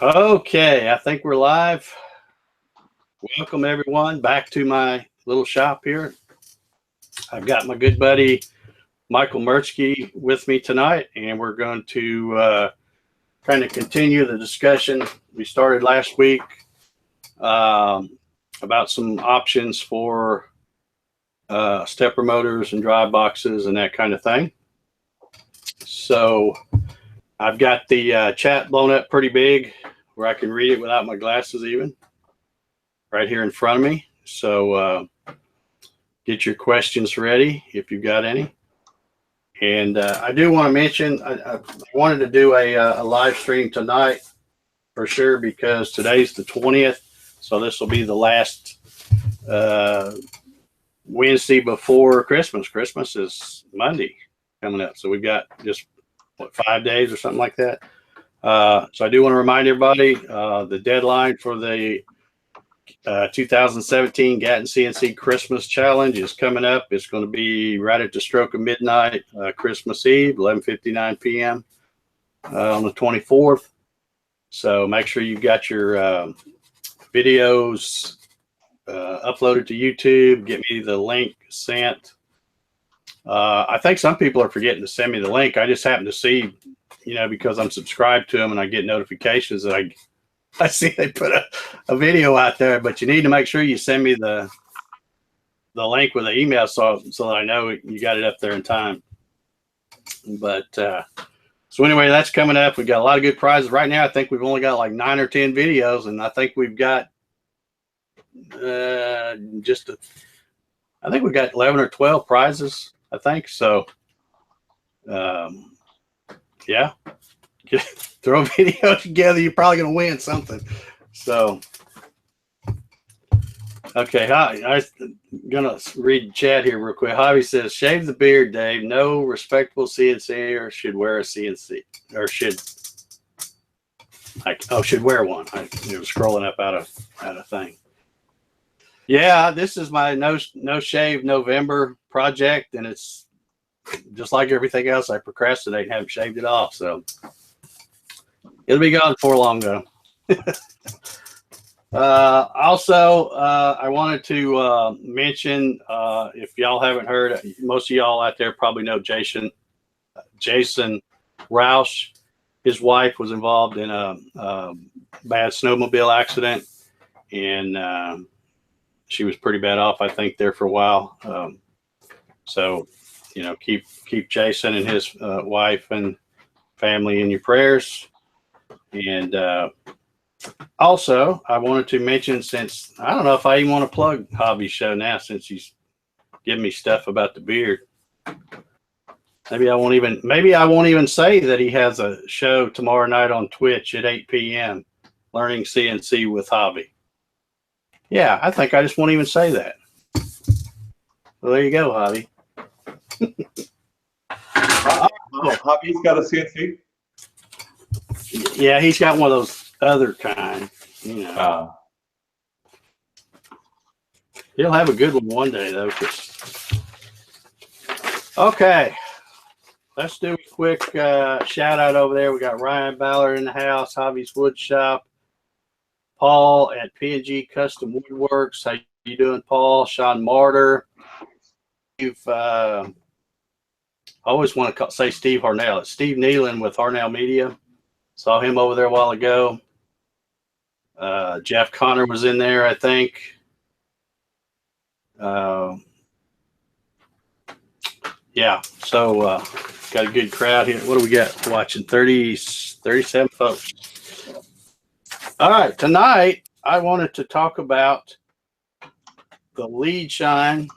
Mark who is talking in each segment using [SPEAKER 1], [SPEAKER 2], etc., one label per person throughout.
[SPEAKER 1] Okay, I think we're live. Welcome everyone back to my little shop here. I've got my good buddy Michael Merzke with me tonight, and we're going to kind of continue the discussion we started last week about some options for stepper motors and drive boxes and that kind of thing. So I've got the chat blown up pretty big where I can read it without my glasses even, right here in front of me. So get your questions ready if you've got any. And I do want to mention, I wanted to do a live stream tonight for sure, because today's the 20th. So this will be the last Wednesday before Christmas. Christmas is Monday coming up. So we've got just, what, 5 days or something like that. So I do want to remind everybody the deadline for the 2017 Gatton Ciency Christmas Challenge is coming up. It's going to be right at the stroke of midnight, Christmas Eve, 11:59 p.m. On the 24th. So make sure you've got your videos uploaded to YouTube. Get me the link sent. I think some people are forgetting to send me the link. I just happen to see, you know, because I'm subscribed to them and I get notifications that I see they put a video out there, but you need to make sure you send me the link with the email so that I know you got it up there in time. But so anyway, that's coming up. We've got a lot of good prizes right now. I think we've only got like 9 or 10 videos, and I think we've got I think we've got 11 or 12 prizes, I think. So yeah, throw a video together, you're probably going to win something. So okay, I'm gonna read chat here real quick. Javi says, shave the beard, Dave. No respectable CNCer should wear a CNC, or should wear one. I was scrolling up out of thing. Yeah, this is my no shave November project, and it's just like everything else. I procrastinate and haven't shaved it off, so it'll be gone before long though. Also, I wanted to mention, if y'all haven't heard, most of y'all out there probably know Jason Roush. His wife was involved in a bad snowmobile accident, and she was pretty bad off, I think, there for a while. So, you know, keep Jason and his wife and family in your prayers. And also, I wanted to mention, since I don't know if I even want to plug Hobby's show now, since he's giving me stuff about the beard. Maybe I won't even say that he has a show tomorrow night on Twitch at 8 p.m. Learning CNC with Hobby. Yeah, I think I just won't even say that. Well, there you go, Hobby.
[SPEAKER 2] Hobby's got a CNC?
[SPEAKER 1] Yeah, he's got one of those other kind, you know. He'll have a good one day, though. Okay, let's do a quick shout out over there. We got Ryan Ballard in the house, Hobby's Wood Shop, Paul at P&G Custom Woodworks. How you doing, Paul? Sean Martyr. You've I always want to say Steve Harnell. It's Steve Nealon with Harnell Media. Saw him over there a while ago. Jeff Connor was in there, I think. Yeah, so got a good crowd here. What do we got watching? 37 folks. All right, tonight I wanted to talk about the Leadshine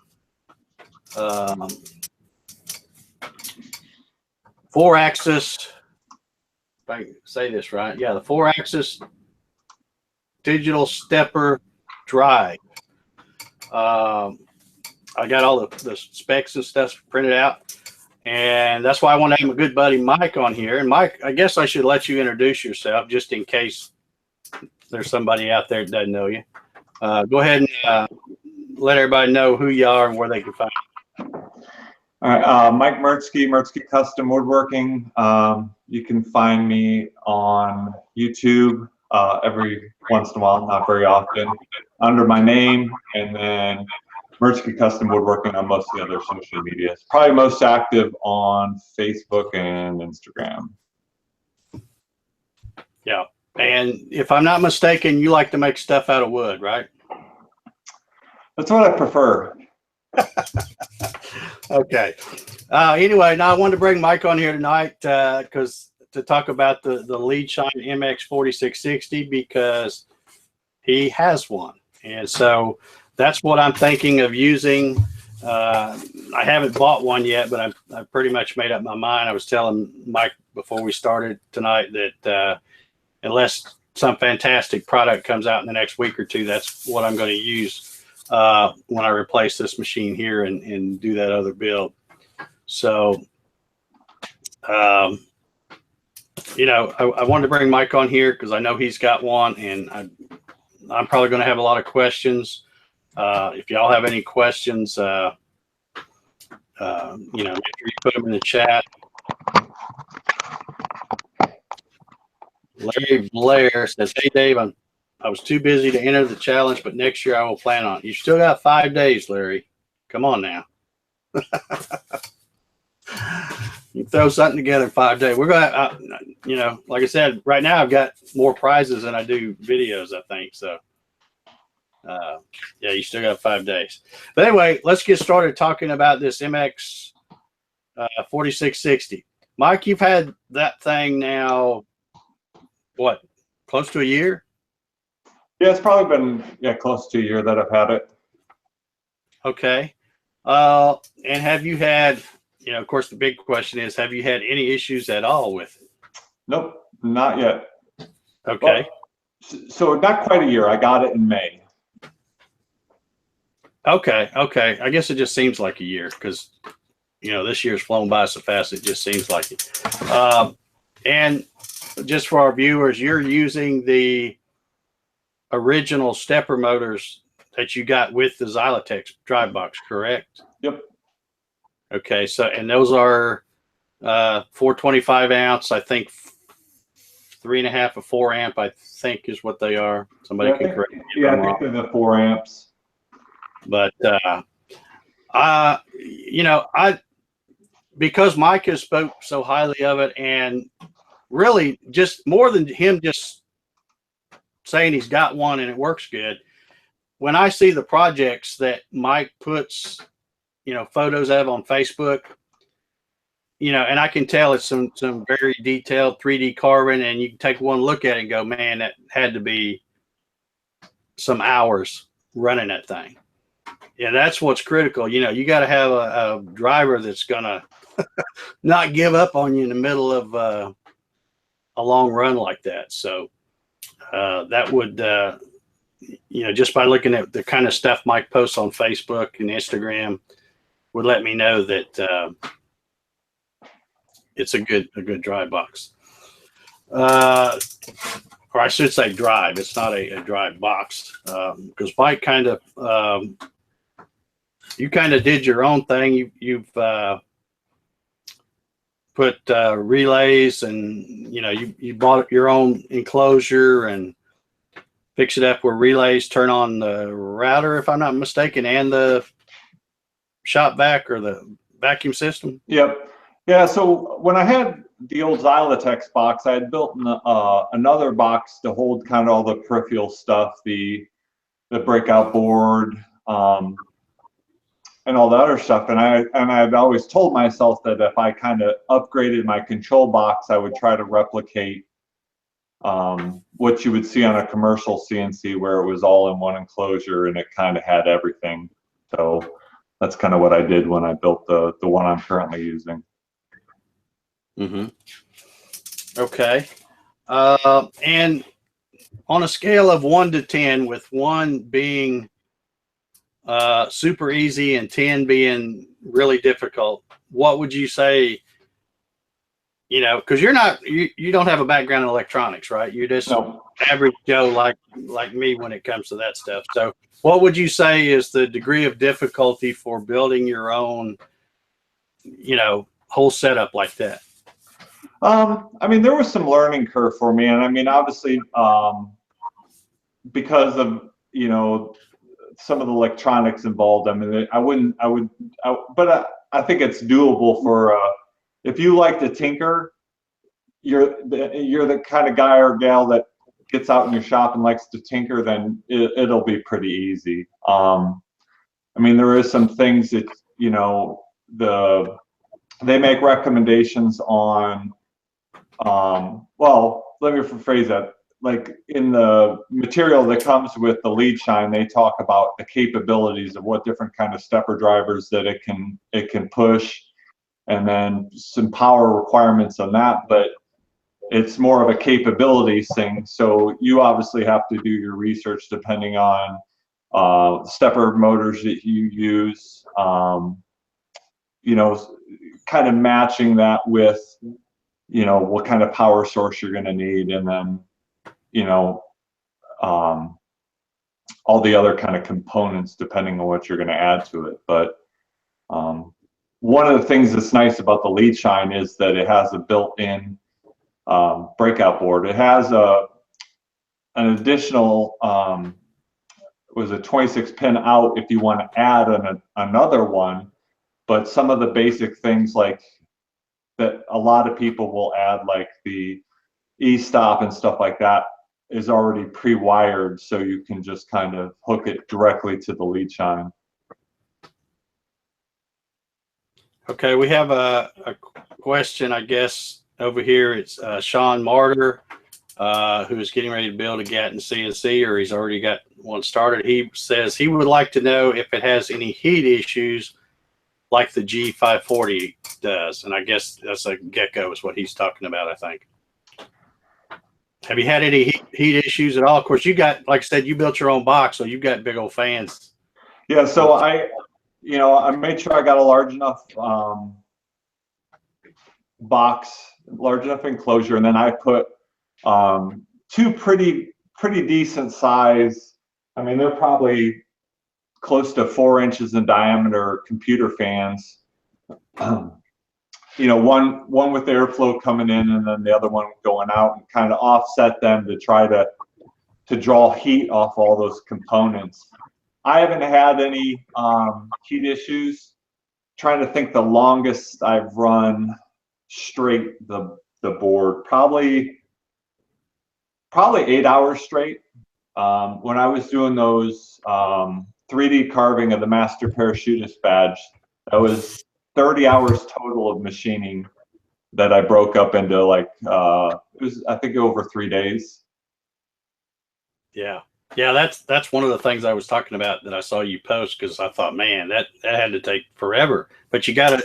[SPEAKER 1] 4-axis, if I can say this right, yeah, the 4-axis digital stepper drive. I got all the specs and stuff printed out, and that's why I want to have my good buddy Mike on here. And Mike, I guess I should let you introduce yourself just in case there's somebody out there that doesn't know you. Go ahead and let everybody know who you are and where they can find you.
[SPEAKER 2] All right, Mike Merzke, Merzke Custom Woodworking. You can find me on YouTube, every once in a while, not very often, under my name, and then Merzke Custom Woodworking on most of the other social medias. Probably most active on Facebook and Instagram.
[SPEAKER 1] Yeah. And if I'm not mistaken, you like to make stuff out of wood, right?
[SPEAKER 2] That's what I prefer.
[SPEAKER 1] Okay. Anyway, now I wanted to bring Mike on here tonight because to talk about the Leadshine MX4660 because he has one. And so that's what I'm thinking of using. I haven't bought one yet, but I've pretty much made up my mind. I was telling Mike before we started tonight that unless some fantastic product comes out in the next week or two, that's what I'm going to use when I replace this machine here and do that other build. So, you know, I wanted to bring Mike on here because I know he's got one, and I'm probably going to have a lot of questions. If y'all have any questions, you know, make sure you put them in the chat. Larry Blair says, "Hey Dave, I was too busy to enter the challenge, but next year I will plan on it." You still got 5 days, Larry. Come on now. You throw something together in 5 days. We're gonna, you know, like I said, right now I've got more prizes than I do videos, I think. So, yeah, you still got 5 days. But anyway, let's get started talking about this MX 4660. Mike, you've had that thing now, what, close to a year?
[SPEAKER 2] Yeah, it's probably been close to a year that I've had it.
[SPEAKER 1] Okay. And have you had, you know, of course, the big question is, have you had any issues at all with it?
[SPEAKER 2] Nope, not yet.
[SPEAKER 1] Okay.
[SPEAKER 2] Well, so not quite a year. I got it in May.
[SPEAKER 1] Okay. Okay. I guess it just seems like a year because, you know, this year's flown by so fast. It just seems like it. And just for our viewers, you're using the original stepper motors that you got with the Xylotex drive box, correct?
[SPEAKER 2] Yep.
[SPEAKER 1] Okay. So, and those are 425 ounce, I think 3.5 or 4 amp, I think is what they are. Somebody can correct me.
[SPEAKER 2] Yeah, I think they're the 4 amps.
[SPEAKER 1] But, you know, because Mike has spoke so highly of it, and really just more than him just saying he's got one and it works good. When I see the projects that Mike puts, you know, photos of on Facebook, you know, and I can tell it's some very detailed 3D carving, and you can take one look at it and go, man, that had to be some hours running that thing. Yeah, that's what's critical. You know, you got to have a driver that's gonna not give up on you in the middle of a long run like that. So that would, you know, just by looking at the kind of stuff Mike posts on Facebook and Instagram, would let me know that it's a good drive box. Or I should say drive. It's not a drive box because Mike kind of you kind of did your own thing. You've put relays, and you know you bought your own enclosure and fix it up where relays turn on the router, if I'm not mistaken, and the shop vac or the vacuum system.
[SPEAKER 2] Yep. Yeah. So when I had the old Xylotex box, I had built another box to hold kind of all the peripheral stuff, the breakout board, and all the other stuff. And I've always told myself that if I kind of upgraded my control box, I would try to replicate what you would see on a commercial CNC, where it was all in one enclosure and it kind of had everything. So that's kind of what I did when I built the one I'm currently using.
[SPEAKER 1] Mm-hmm. Okay. And on a scale of 1 to 10, with 1 being super easy and 10 being really difficult, what would you say? You know, because you don't have a background in electronics, right? You're just average Joe like me when it comes to that stuff. So what would you say is the degree of difficulty for building your own, you know, whole setup like that?
[SPEAKER 2] I mean, there was some learning curve for me, and I mean, obviously, because of, you know, some of the electronics involved. I mean, but I think it's doable for if you like to tinker. You're the kind of guy or gal that gets out in your shop and likes to tinker, then it'll be pretty easy. I mean, there is some things that, you know, they make recommendations on. Well, let me rephrase that. Like in the material that comes with the Leadshine, they talk about the capabilities of what different kind of stepper drivers that it can push, and then some power requirements on that. But it's more of a capabilities thing. So you obviously have to do your research depending on stepper motors that you use. You know, kind of matching that with, you know, what kind of power source you're going to need, and then, you know, all the other kind of components depending on what you're going to add to it. But one of the things that's nice about the Leadshine is that it has a built-in breakout board. It has an additional was a 26 pin out if you want to add another one, but some of the basic things like that a lot of people will add, like the e-stop and stuff like that, is already pre-wired, so you can just kind of hook it directly to the Leadshine.
[SPEAKER 1] Okay, we have a question, I guess, over here. It's Sean Martyr, who is getting ready to build a Gatton Ciency, or he's already got one started. He says he would like to know if it has any heat issues like the G540 does. And I guess that's a Gecko is what he's talking about, I think. Have you had any heat issues at all? Of course, you got, like I said, you built your own box, so you've got big old fans.
[SPEAKER 2] Yeah, so I made sure I got a large enough box, large enough enclosure, and then I put two pretty decent size. I mean, they're probably close to 4 inches in diameter computer fans. You know, one with airflow coming in, and then the other one going out, and kind of offset them to try to draw heat off all those components. I haven't had any heat issues. Trying to think, the longest I've run straight the board, probably 8 hours straight. When I was doing those 3D carving of the Master Parachutist badge, that was 30 hours total of machining that I broke up into, like, it was, I think, over 3 days.
[SPEAKER 1] Yeah. Yeah, that's one of the things I was talking about that I saw you post, because I thought, man, that had to take forever. But you gotta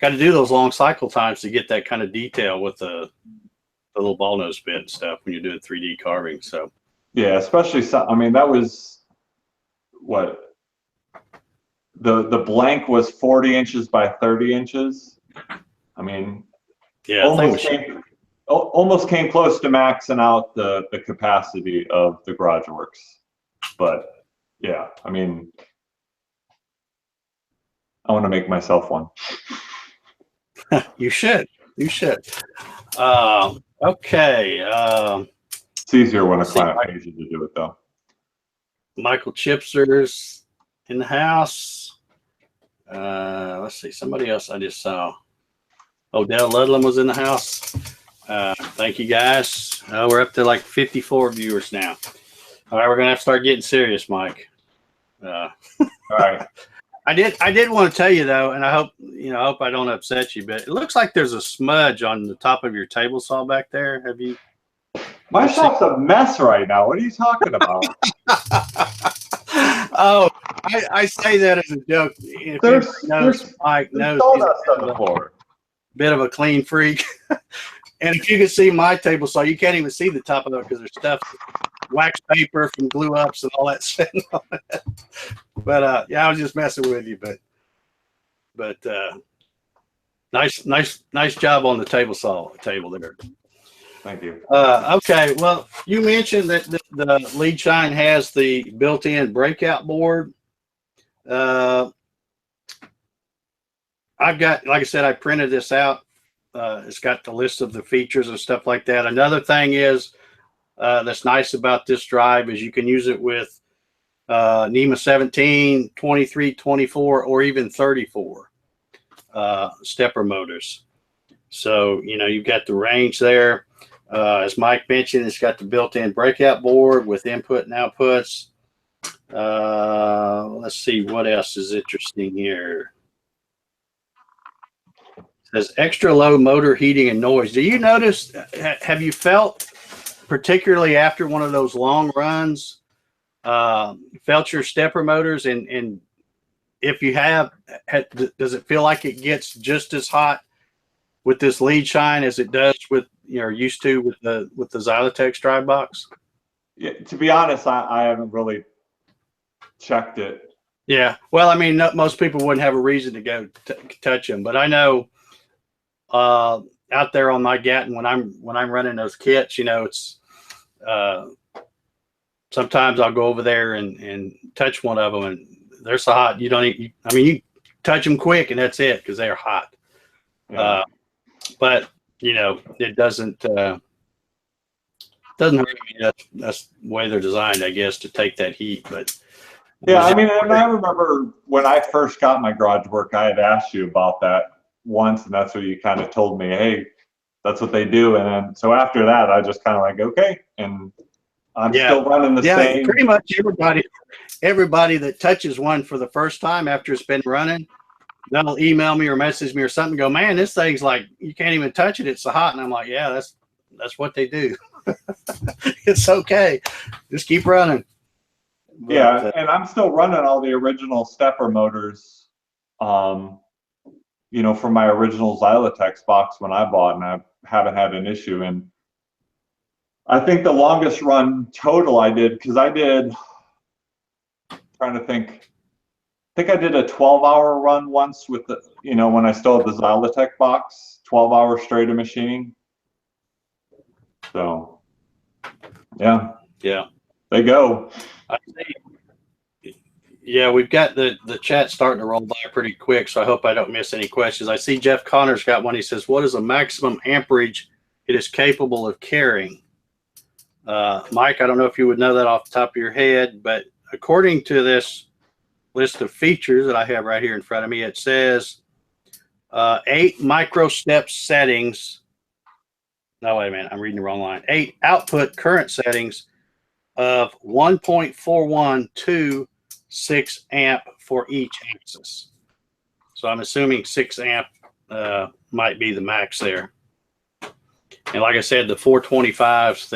[SPEAKER 1] do those long cycle times to get that kind of detail with the little ball nose bit and stuff when you're doing 3D carving. So
[SPEAKER 2] yeah, especially, I mean, that was what the blank was, 40 inches by 30 inches. I mean,
[SPEAKER 1] yeah,
[SPEAKER 2] almost came close to maxing out the capacity of the Garage Works. But yeah, I mean, I want to make myself one.
[SPEAKER 1] You should. Okay.
[SPEAKER 2] It's easier when a client pays you to do it, though.
[SPEAKER 1] Michael Chipser's in the house. Let's see, somebody else I just saw. Odell Ludlam was in the house. Thank you, guys. We're up to like 54 viewers now. All right, we're gonna have to start getting serious, Mike.
[SPEAKER 2] All right.
[SPEAKER 1] I did want to tell you though, and I hope I don't upset you, but it looks like there's a smudge on the top of your table saw back there. Have you?
[SPEAKER 2] My shop's a mess right now. What are you talking about?
[SPEAKER 1] Oh, I say that as a joke.
[SPEAKER 2] There's
[SPEAKER 1] Mike knows
[SPEAKER 2] sawdust on the floor.
[SPEAKER 1] Bit of a clean freak. And if you can see my table saw, you can't even see the top of it because there's stuff, wax paper from glue ups and all that stuff on it. But yeah, I was just messing with you. But nice job on the table there.
[SPEAKER 2] Thank you.
[SPEAKER 1] Okay, well, you mentioned that the Leadshine has the built-in breakout board. I've got, like I said, I printed this out it's got the list of the features and stuff like that. Another thing is that's nice about this drive is you can use it with NEMA 17, 23, 24, or even 34 stepper motors. So, you know, you've got the range there. As Mike mentioned, it's got the built-in breakout board with input and outputs. Let's see what else is interesting here. It says extra low motor heating and noise. Do you notice, have you felt, particularly after one of those long runs, felt your stepper motors, and if you have, does it feel like it gets just as hot with this Leadshine as it does with, you know, used to with the Xylotex drive box?
[SPEAKER 2] Yeah, to be honest, I haven't really checked it.
[SPEAKER 1] Yeah, well, I mean, most people wouldn't have a reason to go touch them, but I know out there on my Gatton when I'm running those kits, you know, it's sometimes I'll go over there and touch one of them, and they're so hot you don't even, I mean, you touch them quick and that's it because they're hot. Yeah. But you know, it doesn't hurt. I mean, that's the way they're designed, I guess, to take that heat. But
[SPEAKER 2] yeah, I mean, and I remember when I first got my garage work, I had asked you about that once, and that's what you kind of told me, hey, that's what they do. And then so after that, I just kind of like, okay, and I'm still running the same.
[SPEAKER 1] Pretty much everybody that touches one for the first time after it's been running, they'll email me or message me or something, go, man, this thing's like, you can't even touch it, it's so hot. And I'm like, yeah, that's what they do. It's okay, just keep running. But,
[SPEAKER 2] yeah, and I'm still running all the original stepper motors, you know, from my original Xylotex box when I bought, and I haven't had an issue. And I think the longest run total I did, because I did, trying to think, I think I did a 12-hour run once with the, you know, when I still had the Xylotex box, 12 hours straight of machining. So, yeah.
[SPEAKER 1] Yeah.
[SPEAKER 2] They go.
[SPEAKER 1] I see. Yeah, we've got the chat starting to roll by pretty quick, so I hope I don't miss any questions. I see Jeff Connor's got one. He says, what is the maximum amperage it is capable of carrying? Mike, I don't know if you would know that off the top of your head, but according to this list of features that I have right here in front of me, it says 8 microstep settings. No, wait a minute, I'm reading the wrong line. 8 output current settings of 1.41 to 6 amp for each axis. So I'm assuming 6 amp might be the max there. And like I said, the 425s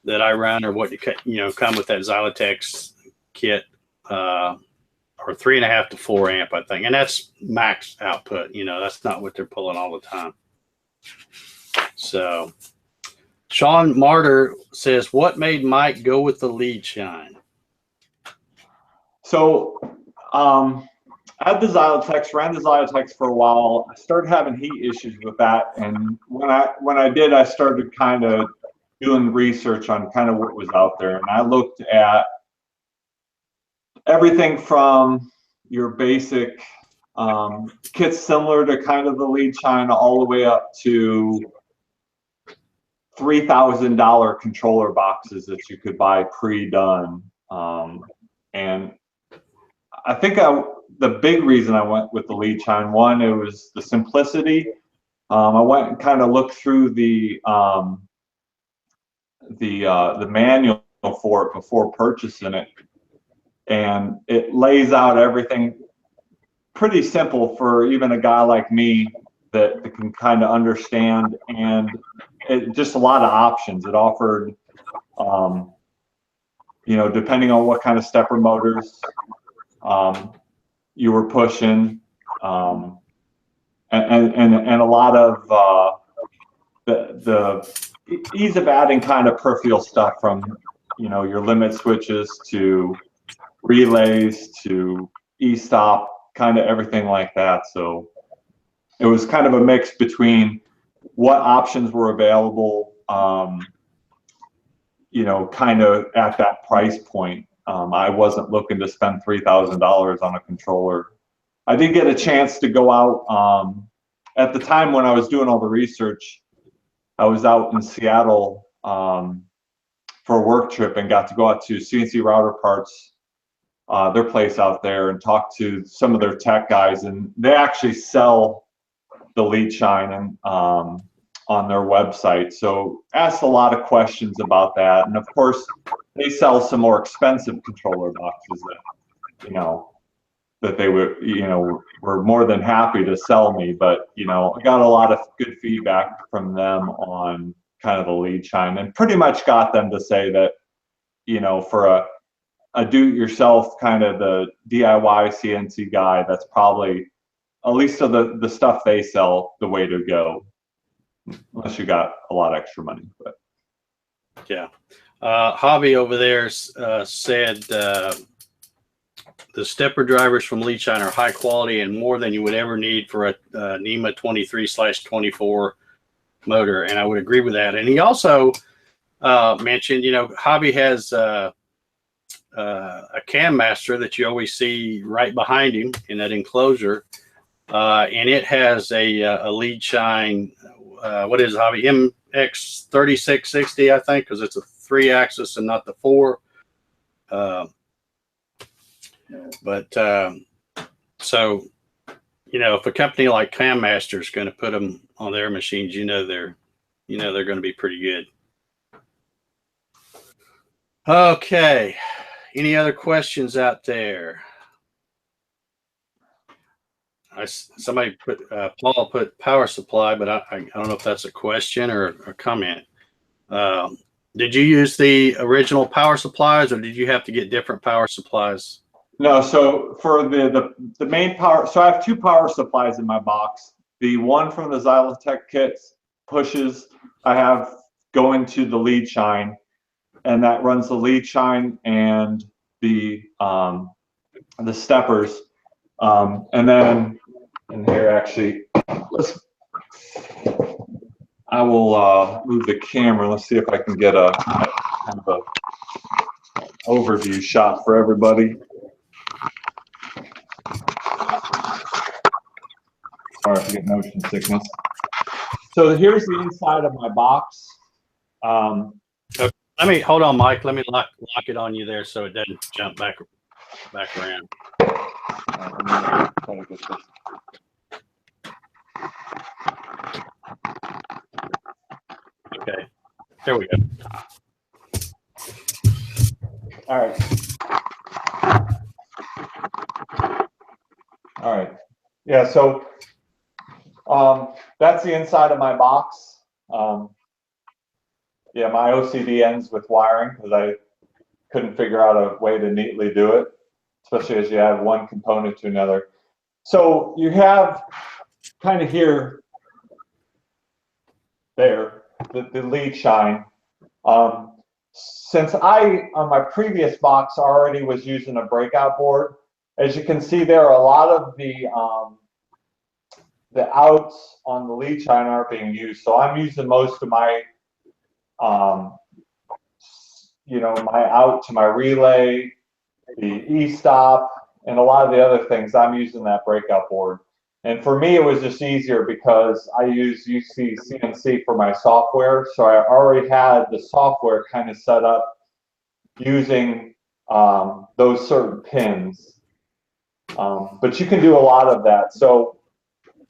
[SPEAKER 1] that I run are what you know come with that Xylotex kit, are 3.5 to 4 amp, I think, and that's max output. You know, that's not what they're pulling all the time. So, Sean Martyr says, "What made Mike go with the Leadshine?"
[SPEAKER 2] So, I had the Xylotex, ran the Xylotex for a while. I started having heat issues with that, and when I did, I started kind of doing research on kind of what was out there, and I looked at everything from your basic kits similar to kind of the Leadshine all the way up to $3,000 controller boxes that you could buy pre-done. And I think the big reason I went with the Leadshine, one, it was the simplicity. I went and kind of looked through the manual for it before purchasing it, and it lays out everything pretty simple for even a guy like me that can kind of understand, and just a lot of options. It offered, you know, depending on what kind of stepper motors you were pushing, and a lot of the ease of adding kind of peripheral stuff, from, you know, your limit switches to relays to e-stop, kind of everything like that. So it was kind of a mix between what options were available, you know, kind of at that price point. I wasn't looking to spend $3,000 on a controller. I did get a chance to go out at the time when I was doing all the research, I was out in Seattle for a work trip and got to go out to Ciency Router Parts, their place out there, and talk to some of their tech guys, and they actually sell the Leadshine on their website. So asked a lot of questions about that, and of course they sell some more expensive controller boxes that, you know, that they would, you know, were more than happy to sell me. But, you know, I got a lot of good feedback from them on kind of the Leadshine, and pretty much got them to say that, you know, for a do-it-yourself kind of the DIY CNC guy, that's probably, at least of the stuff they sell, the way to go, unless you got a lot of extra money. But
[SPEAKER 1] yeah, Hobby over there said the stepper drivers from Leadshine are high quality and more than you would ever need for a NEMA 23/24 motor, and I would agree with that. And he also mentioned, you know, Hobby has a cam master that you always see right behind him in that enclosure, and it has a Leadshine, what is it, Hobby? MX4660, I think, because it's a 3-axis and not the 4. So, you know, if a company like Cam Master is going to put them on their machines, you know they're going to be pretty good. Okay, any other questions out there? Somebody put Paul put power supply, but I don't know if that's a question or a comment. Did you use the original power supplies, or did you have to get different power supplies?
[SPEAKER 2] no, so for the main power, so I have 2 power supplies in my box. The one from the Xylotech kits pushes, I have going to the Leadshine, and that runs the Leadshine and the steppers. And then, and here actually, I will move the camera. Let's see if I can get a kind of a overview shot for everybody. Sorry if you get motion sickness. So here's the inside of my box.
[SPEAKER 1] Okay. Let me hold on, Mike. Let me lock it on you there so it doesn't jump back around. Okay, there we go.
[SPEAKER 2] All right. All right. Yeah, so that's the inside of my box. Yeah, my OCD ends with wiring because I couldn't figure out a way to neatly do it, especially as you add one component to another. So you have kind of here, there, the Leadshine. Since I, on my previous box, already was using a Breakout board, as you can see there, a lot of the outs on the Leadshine aren't being used. So I'm using most of my, you know, my out to my relay, the e-stop, and a lot of the other things, I'm using that Breakout board. And for me, it was just easier because I use Ciency for my software. So I already had the software kind of set up using those certain pins. But you can do a lot of that. So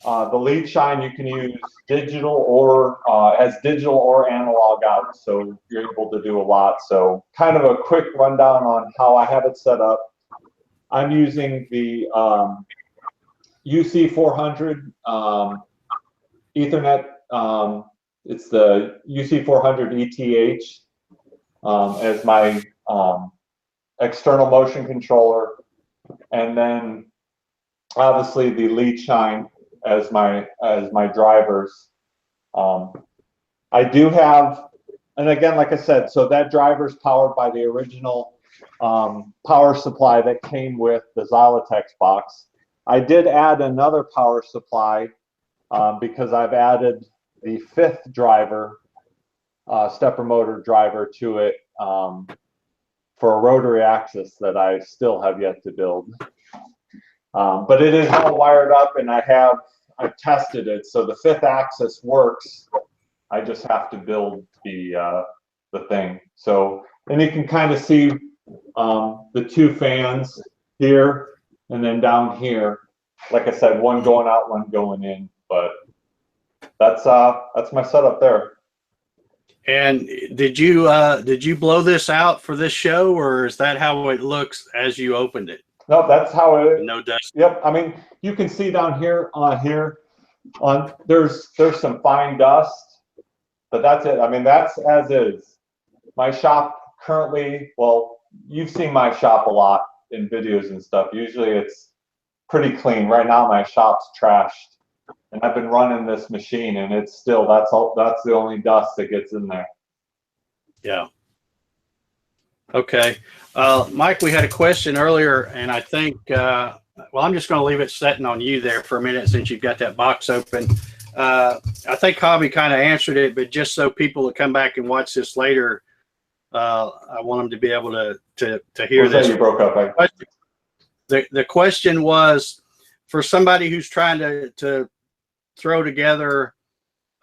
[SPEAKER 2] the Leadshine, you can use digital or as digital or analog out. So you're able to do a lot. So kind of a quick rundown on how I have it set up. I'm using the UC400 Ethernet. It's the UC400 ETH as my external motion controller, and then obviously the Leadshine as my drivers. I do have, and again, like I said, so that driver's powered by the original power supply that came with the Xylotech box. I did add another power supply because I've added the 5th driver, stepper motor driver to it for a rotary axis that I still have yet to build. But it is all wired up, and I have I tested it. So the 5th axis works. I just have to build the thing. So, and you can kind of see the 2 fans here, and then down here, like I said, one going out, one going in. But that's my setup there.
[SPEAKER 1] And did you blow this out for this show, or is that how it looks as you opened it?
[SPEAKER 2] No, that's how it.
[SPEAKER 1] No dust.
[SPEAKER 2] Yep. I mean, you can see down here there's some fine dust, but that's it. I mean, that's as is. My shop currently, well, you've seen my shop a lot in videos and stuff. Usually it's pretty clean. Right now my shop's trashed. And I've been running this machine, and it's still, that's the only dust that gets in there.
[SPEAKER 1] Yeah. Okay. Mike, we had a question earlier, and I think, well, I'm just going to leave it sitting on you there for a minute since you've got that box open. I think Hobby kind of answered it, but just so people that come back and watch this later, I want them to be able to hear this.
[SPEAKER 2] You broke up.
[SPEAKER 1] The question was, for somebody who's trying to throw together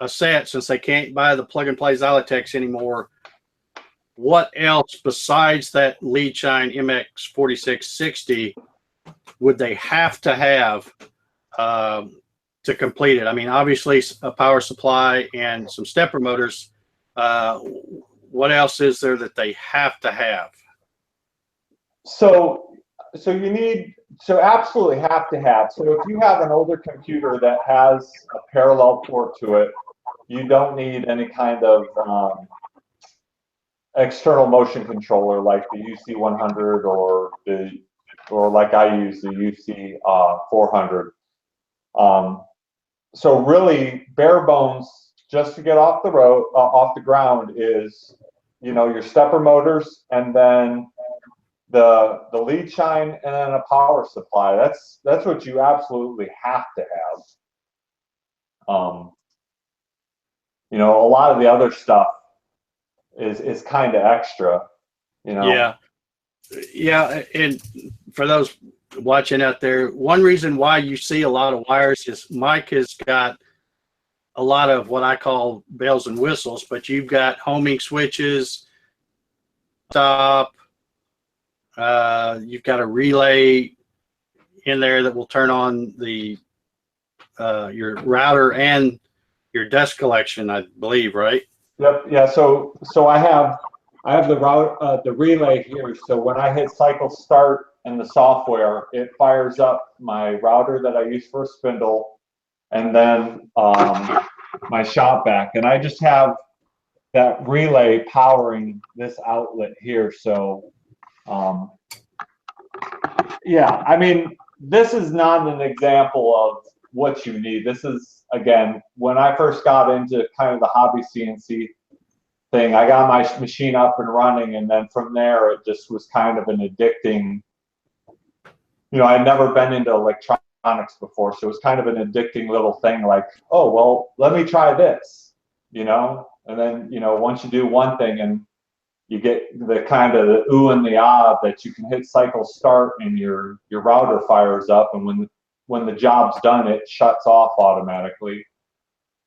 [SPEAKER 1] a set, since they can't buy the plug and play Xylotex anymore, what else besides that Leadshine MX4660 would they have to have to complete it? I mean, obviously a power supply and some stepper motors. What else is there that they have to have?
[SPEAKER 2] So absolutely have to have. So if you have an older computer that has a parallel port to it, you don't need any kind of external motion controller like the UC100 or like I use the UC400. So really, bare bones, just to get off the ground, is your stepper motors, and then the Leadshine, and then a power supply. That's what you absolutely have to have. A lot of the other stuff is kind of extra.
[SPEAKER 1] Yeah. And for those watching out there, one reason why you see a lot of wires is Mike has got a lot of what I call bells and whistles, but you've got homing switches, stop, you've got a relay in there that will turn on the your router and your dust collection, I believe, right?
[SPEAKER 2] Yep. Yeah. So I have the relay here. So when I hit cycle start in the software, it fires up my router that I use for a spindle, and then my shop vac, and I just have that relay powering this outlet here. So yeah, I mean, this is not an example of what you need. This is, again, when I first got into kind of the hobby CNC thing, I got my machine up and running, and then from there it just was kind of an addicting, I'd never been into electronics before, so it was kind of an addicting little thing, like, oh, well, let me try this, and then, once you do one thing and you get the kind of the ooh and the ah that you can hit cycle start and your router fires up, and when the job's done, it shuts off automatically.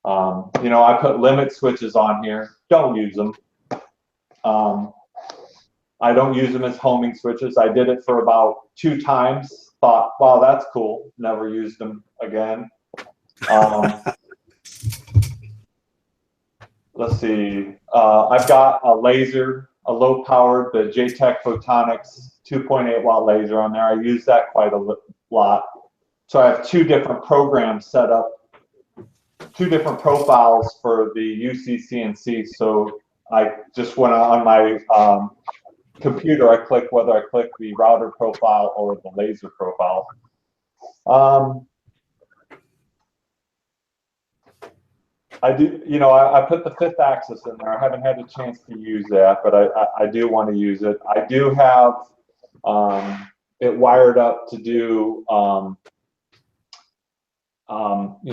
[SPEAKER 2] I put limit switches on here. Don't use them. I don't use them as homing switches. I did it for about 2 times. Thought, wow, that's cool. Never used them again. Let's see. I've got a laser, a low-powered, the JTech Photonics 2.8 watt laser on there. I use that quite a lot. So I have 2 different programs set up, 2 different profiles for the UC CNC. So I just went on my computer, I click whether I click the router profile or the laser profile. I do, I put the 5th axis in there. I haven't had a chance to use that, but I do want to use it. I do have it wired up to do,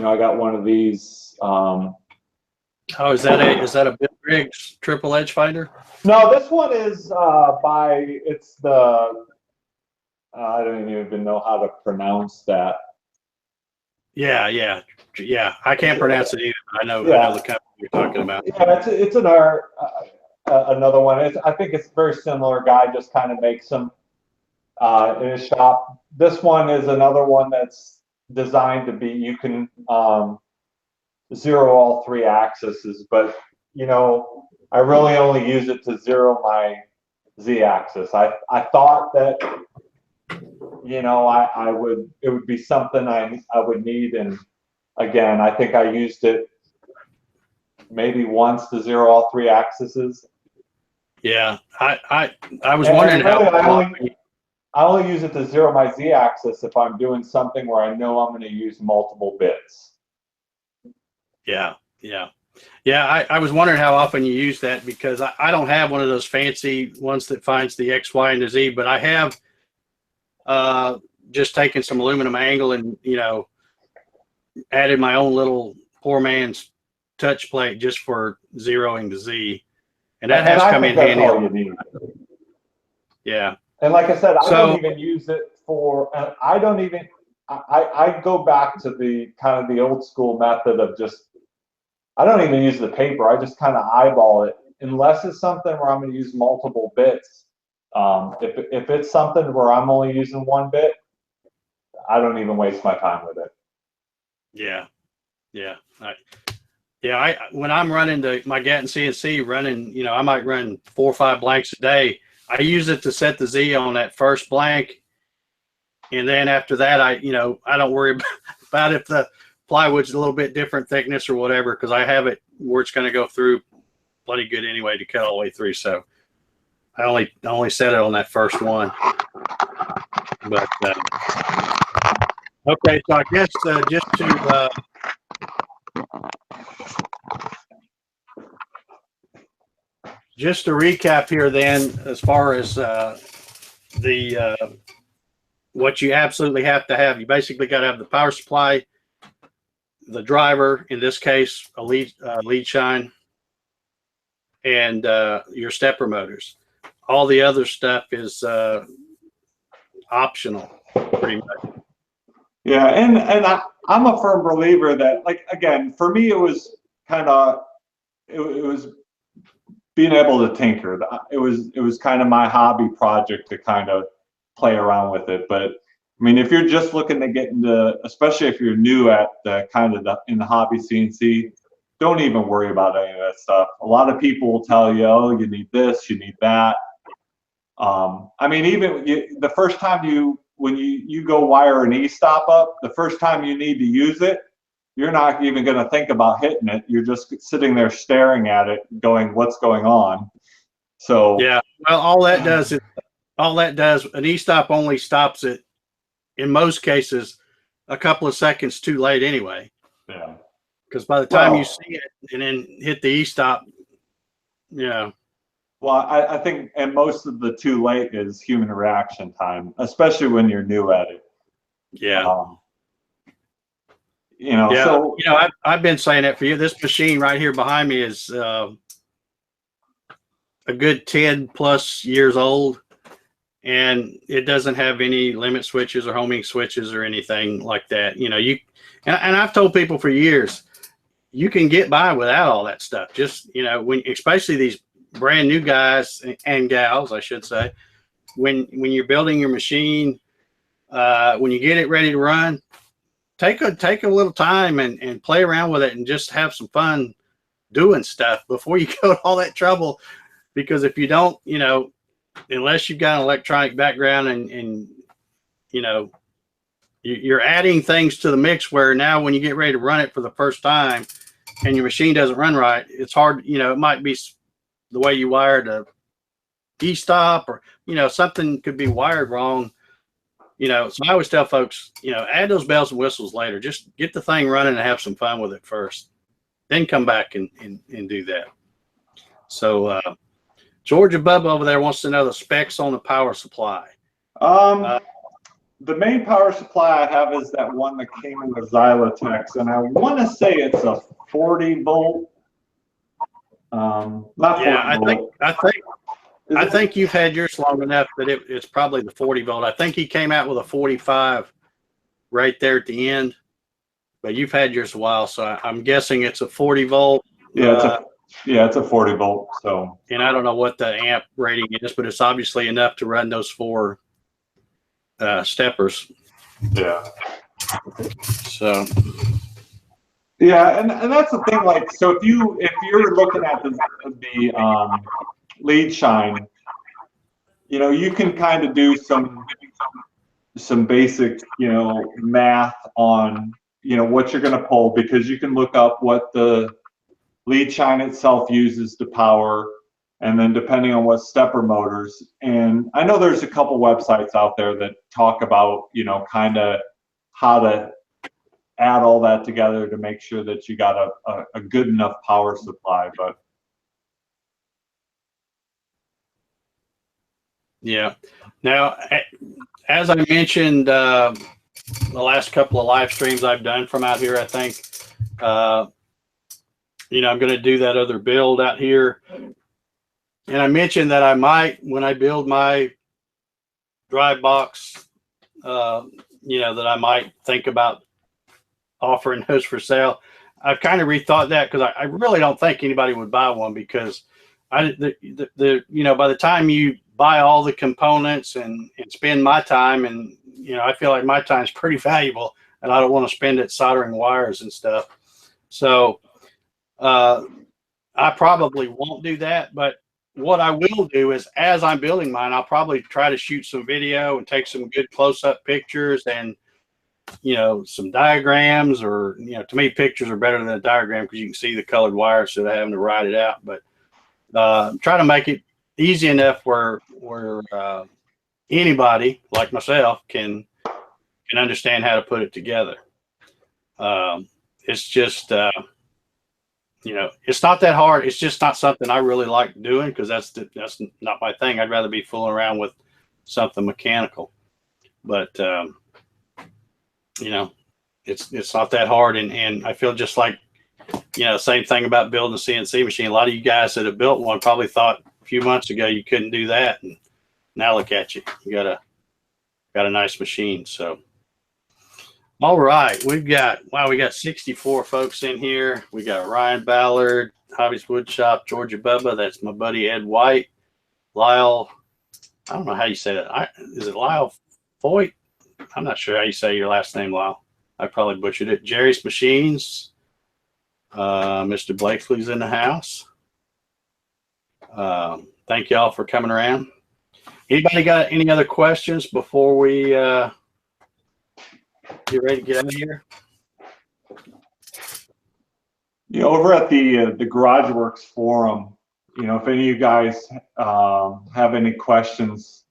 [SPEAKER 2] I got one of these. Oh,
[SPEAKER 1] is that a Bill Briggs triple edge finder?
[SPEAKER 2] No, this one is it's the, I don't even know how to pronounce that.
[SPEAKER 1] Yeah. I can't pronounce it either. But I know the company you're talking about.
[SPEAKER 2] Yeah, it's another one. I think it's very similar. Guy just kind of makes them in his shop. This one is another one that's designed to be, you can zero all 3 axes, but I really only use it to zero my Z-axis. I thought that it would be something I would need, and again, I think I used it maybe once to zero all 3 axes.
[SPEAKER 1] Yeah, I was wondering
[SPEAKER 2] really, I only use it to zero my Z-axis if I'm doing something where I know I'm going to use multiple bits.
[SPEAKER 1] Yeah. I was wondering how often you use that, because I don't have one of those fancy ones that finds the X, Y, and the Z, but I have just taken some aluminum angle and added my own little poor man's touch plate just for zeroing the Z, and that has come in handy.
[SPEAKER 2] All you need.
[SPEAKER 1] Yeah.
[SPEAKER 2] And like I said, I don't even use it for. I don't even. I go back to the kind of the old school method of just. I don't even use the paper. I just kind of eyeball it, unless it's something where I'm going to use multiple bits. If it's something where I'm only using 1 bit, I don't even waste my time with it.
[SPEAKER 1] Yeah. When I'm running my Gatton CNC, running, I might run 4 or 5 blanks a day. I use it to set the Z on that first blank, and then after that, I don't worry about if the plywood's a little bit different thickness or whatever, because I have it where it's going to go through plenty good anyway to cut all the way through. So I only set it on that first one. But okay, so I guess just to recap here, then, as far as what you absolutely have to have, you basically got to have the power supply, the driver, in this case a Leadshine, and your stepper motors. All the other stuff is optional, pretty much.
[SPEAKER 2] Yeah, and I'm a firm believer that, like, again, for me it was kind of it was being able to tinker. It was kind of my hobby project to kind of play around with it. But I mean, if you're just looking to get into, especially if you're new at the in the hobby CNC, don't even worry about any of that stuff. A lot of people will tell you, oh, you need this, you need that. I mean, even the first time when you go wire an E-stop up, the first time you need to use it, you're not even going to think about hitting it. You're just sitting there staring at it, going, "What's going on?" So
[SPEAKER 1] yeah, well, all that does, an E-stop only stops it, in most cases, a couple of seconds too late anyway.
[SPEAKER 2] Yeah.
[SPEAKER 1] Because by the time you see it and then hit the E-stop, yeah.
[SPEAKER 2] Well, I think, and most of the too late is human reaction time, especially when you're new at it.
[SPEAKER 1] Yeah.
[SPEAKER 2] Yeah. So
[SPEAKER 1] I've been saying that for you. This machine right here behind me is a good 10+ years old, and it doesn't have any limit switches or homing switches or anything like that. And I've told people for years, you can get by without all that stuff. Just especially these brand new guys and gals, I should say, when you're building your machine, when you get it ready to run, take a little time and play around with it and just have some fun doing stuff before you go to all that trouble. Because if you don't, unless you've got an electronic background and you're adding things to the mix where now when you get ready to run it for the first time and your machine doesn't run right, it's hard. It might be the way you wired a E-stop, or something could be wired wrong. So I always tell folks, add those bells and whistles later. Just get the thing running and have some fun with it first, then come back and do that. So Georgia Bubba over there wants to know the specs on the power supply.
[SPEAKER 2] The main power supply I have is that one that came in the Xylotex, and I want to say it's a 40 volt. Not 40 volt.
[SPEAKER 1] I think you've had yours long enough that it's probably the 40 volt. I think he came out with a 45 right there at the end. but you've had yours a while, so I'm guessing it's a 40 volt.
[SPEAKER 2] Yeah, it's a 40 volt. So,
[SPEAKER 1] and I don't know what the amp rating is, but it's obviously enough to run those 4 steppers.
[SPEAKER 2] Yeah.
[SPEAKER 1] So.
[SPEAKER 2] Yeah, and that's the thing. Like, so if you're looking at the Leadshine, you know, you can kind of do some basic, you know, math on, you know, what you're going to pull, because you can look up what the Leadshine itself uses to power, and then depending on what stepper motors. And I know there's a couple websites out there that talk about, you know, kind of how to add all that together to make sure that you got a good enough power supply. But
[SPEAKER 1] yeah. Now, as I mentioned, the last couple of live streams I've done from out here, I think, you know, I'm going to do that other build out here. And I mentioned that I might, when I build my drive box, you know, that I might think about offering those for sale. I've kind of rethought that, because I really don't think anybody would buy one, because you know, by the time you buy all the components and spend my time, and, you know, I feel like my time is pretty valuable, and I don't want to spend it soldering wires and stuff. So I probably won't do that. But what I will do is, as I'm building mine, I'll probably try to shoot some video and take some good close-up pictures, and, you know, some diagrams, or, you know, to me, pictures are better than a diagram, because you can see the colored wires instead of having to write it out. But try to make it easy enough where anybody like myself can understand how to put it together. It's just, you know, it's not that hard. It's just not something I really like doing, because that's not my thing. I'd rather be fooling around with something mechanical. But you know, it's not that hard, and I feel just like, you know, same thing about building a CNC machine. A lot of you guys that have built one probably thought a few months ago you couldn't do that, and now look at you. You got a nice machine. So, all right, we got 64 folks in here. We got Ryan Ballard, Hobbies Woodshop, Georgia Bubba. That's my buddy Ed White, Lyle. I don't know how you say that. Is it Lyle Foyt? I'm not sure how you say your last name, Lyle. I probably butchered it. Jerry's Machines. Mr. Blakely's in the house. Thank y'all for coming around. Anybody got any other questions before we get ready to get out of here?
[SPEAKER 2] You know, over at the GarageWorks forum, you know, if any of you guys have any questions,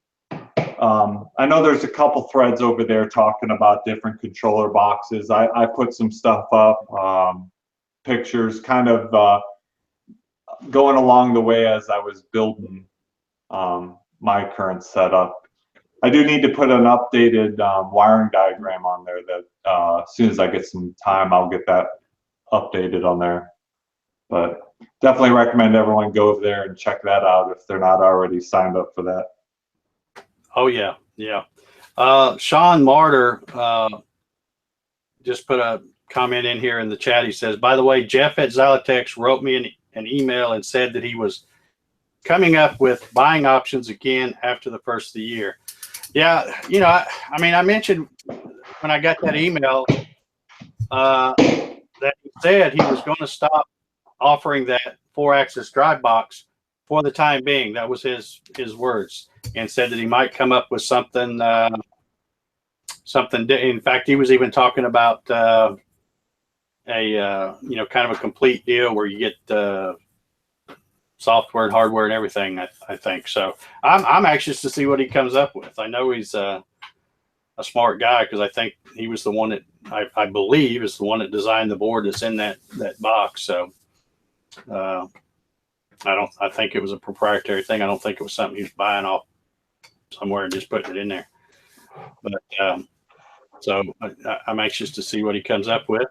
[SPEAKER 2] I know there's a couple threads over there talking about different controller boxes. I put some stuff up, pictures, kind of going along the way as I was building my current setup. I do need to put an updated wiring diagram on there that as soon as I get some time, I'll get that updated on there. But definitely recommend everyone go over there and check that out if they're not already signed up for that.
[SPEAKER 1] Oh, yeah. Yeah. Sean Martyr just put a comment in here in the chat. He says, by the way, Jeff at Xylotex wrote me an email and said that he was coming up with buying options again after the first of the year. Yeah, you know, I mean, I mentioned when I got that email that he said he was going to stop offering that 4-axis drive box for the time being. That was his words, and said that he might come up with something. In fact, he was even talking about you know, kind of a complete deal where you get software and hardware and everything. I think so. I'm anxious to see what he comes up with. I know he's a smart guy, because I think he was the one that I believe is the one that designed the board that's in that box. So I think it was a proprietary thing. I don't think it was something he was buying off somewhere and just putting it in there. But so I'm anxious to see what he comes up with.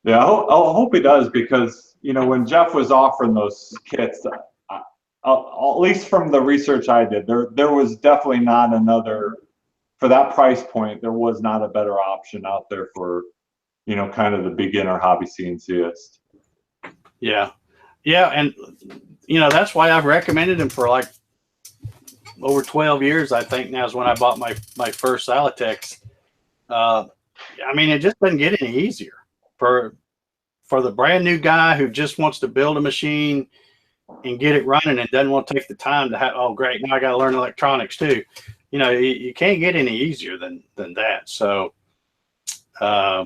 [SPEAKER 2] Yeah, I hope he does, because, you know, when Jeff was offering those kits, at least from the research I did, there was definitely not another, for that price point, there was not a better option out there for you know, kind of the beginner hobby CNCist.
[SPEAKER 1] Yeah. Yeah. And, you know, that's why I've recommended them for like over 12 years, I think now is when I bought my first Silatex. I mean, it just doesn't get any easier for the brand new guy who just wants to build a machine and get it running and doesn't want to take the time to have, oh, great, now I got to learn electronics too. You know, you can't get any easier than that. So I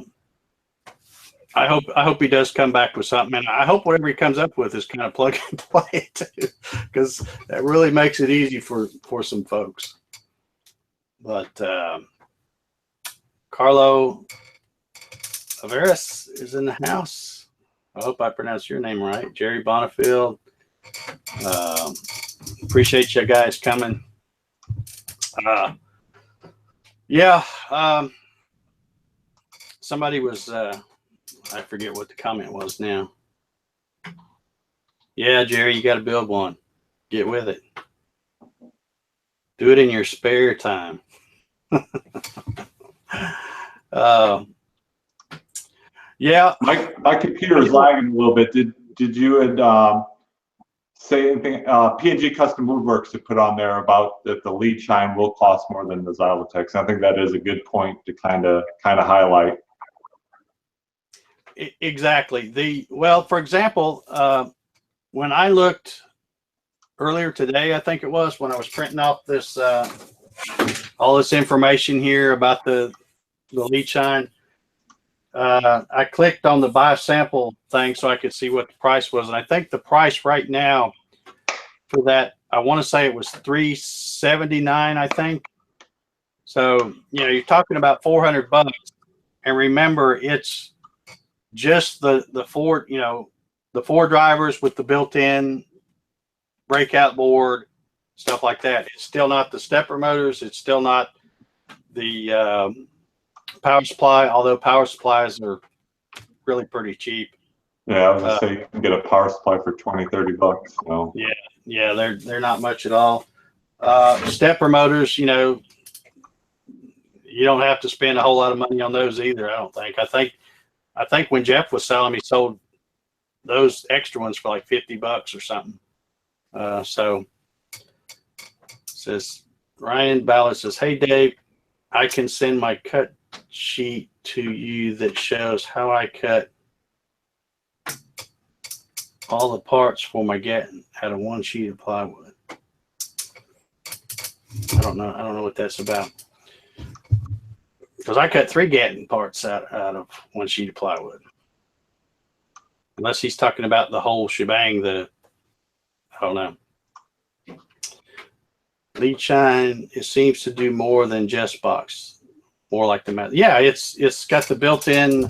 [SPEAKER 1] hope he does come back with something, and I hope whatever he comes up with is kind of plug and play too, because that really makes it easy for some folks. But Carlo Averis is in the house. I hope I pronounced your name right. Jerry Bonifield. Appreciate you guys coming. Yeah. Somebody was, I forget what the comment was now. Yeah, Jerry, you got to build one. Get with it. Do it in your spare time. Yeah.
[SPEAKER 2] My computer is lagging a little bit. Did you say anything? P&G Custom Woodworks to put on there about that the Leadshine will cost more than the Silatex. I think that is a good point to kind of highlight.
[SPEAKER 1] Exactly. Well, for example, when I looked earlier today, I think it was, when I was printing off this all this information here about the Leadshine, I clicked on the buy sample thing so I could see what the price was, and I think the price right now for that, I want to say it was $379, I think. So, you know, you're talking about $400, and remember, it's just the four, you know, the four drivers with the built-in breakout board, stuff like that. It's still not the stepper motors. It's still not the power supply, although power supplies are really pretty cheap.
[SPEAKER 2] Yeah, I was gonna say you can get a power supply for $20-$30. So.
[SPEAKER 1] Yeah, they're not much at all. Stepper motors, you know, you don't have to spend a whole lot of money on those either. I don't think. I think when Jeff was selling, he sold those extra ones for like $50 or something. So says Ryan Ballard says, "Hey Dave, I can send my cut sheet to you that shows how I cut all the parts for my Gatton out of one sheet of plywood." I don't know what that's about, because I cut 3 Gatton parts out of one sheet of plywood. Unless he's talking about the whole shebang, I don't know. Leadshine, it seems to do more than just box, more like the method. Yeah, it's got the built-in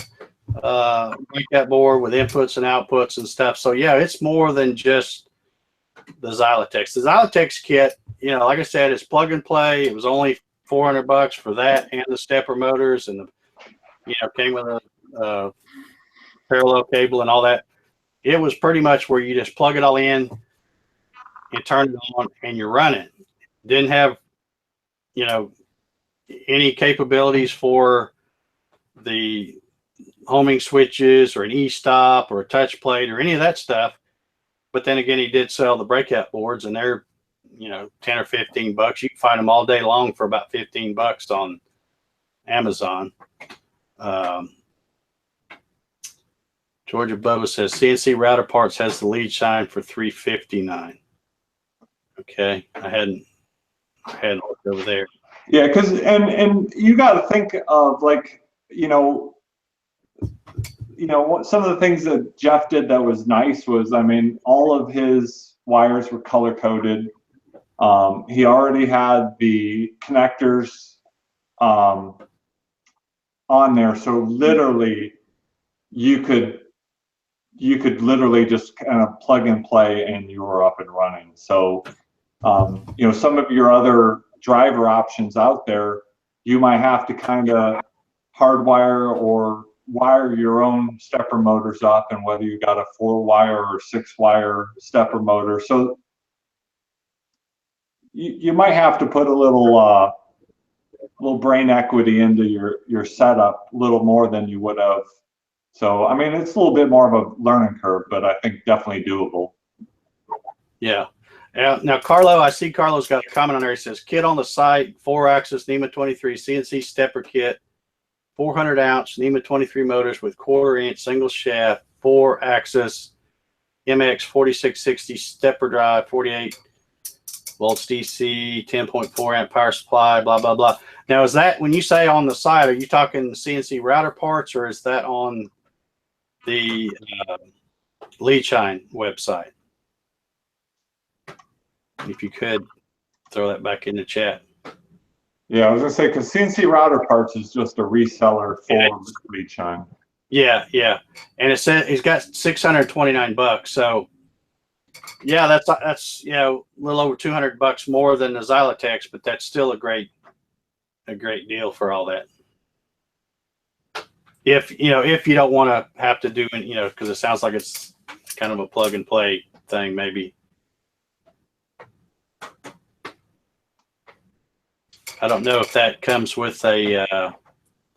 [SPEAKER 1] breakout board with inputs and outputs and stuff. So yeah, it's more than just the Silatex. The Silatex kit, you know, like I said, it's plug and play. It was only $400 for that and the stepper motors, and you know, came with a parallel cable and all that. It was pretty much where you just plug it all in and turn it on and you're running. Didn't have, you know, any capabilities for the homing switches or an e-stop or a touch plate or any of that stuff. But then again, he did sell the breakout boards, and they're, you know, 10 or 15 bucks. You can find them all day long for about 15 bucks on Amazon. Georgia Bubba says CNC router parts has the Leadshine for $359. Okay, I hadn't looked over there.
[SPEAKER 2] Yeah, because and you got to think of, like, you know, some of the things that Jeff did that was nice was, I mean, all of his wires were color coded. He already had the connectors on there, so literally you could literally just kind of plug and play and you were up and running. So you know, some of your other driver options out there, you might have to kind of hardwire or wire your own stepper motors up, and whether you got a 4-wire or 6-wire stepper motor. So you might have to put a little little brain equity into your setup a little more than you would have. So, I mean, it's a little bit more of a learning curve, but I think definitely doable.
[SPEAKER 1] Yeah. Now, Carlo, I see Carlo's got a comment on there. He says, kit on the site, 4-axis NEMA 23 CNC stepper kit, 400-ounce NEMA 23 motors with 1/4-inch single shaft, 4-axis MX4660 stepper drive, 48 volts DC, 10.4 amp power supply, blah, blah, blah. Now, is that, when you say on the site, are you talking CNC router parts, or is that on the Leadshine website? If you could throw that back in the chat.
[SPEAKER 2] Yeah, I was gonna say, because CNC router parts is just a reseller for Leadshine.
[SPEAKER 1] Yeah, yeah, and it said he's got $629. So yeah, that's you know, a little over $200 more than the Xylotex, but that's still a great deal for all that. If you know, if you don't want to have to do, you know, because it sounds like it's kind of a plug and play thing, maybe. I don't know if that comes with a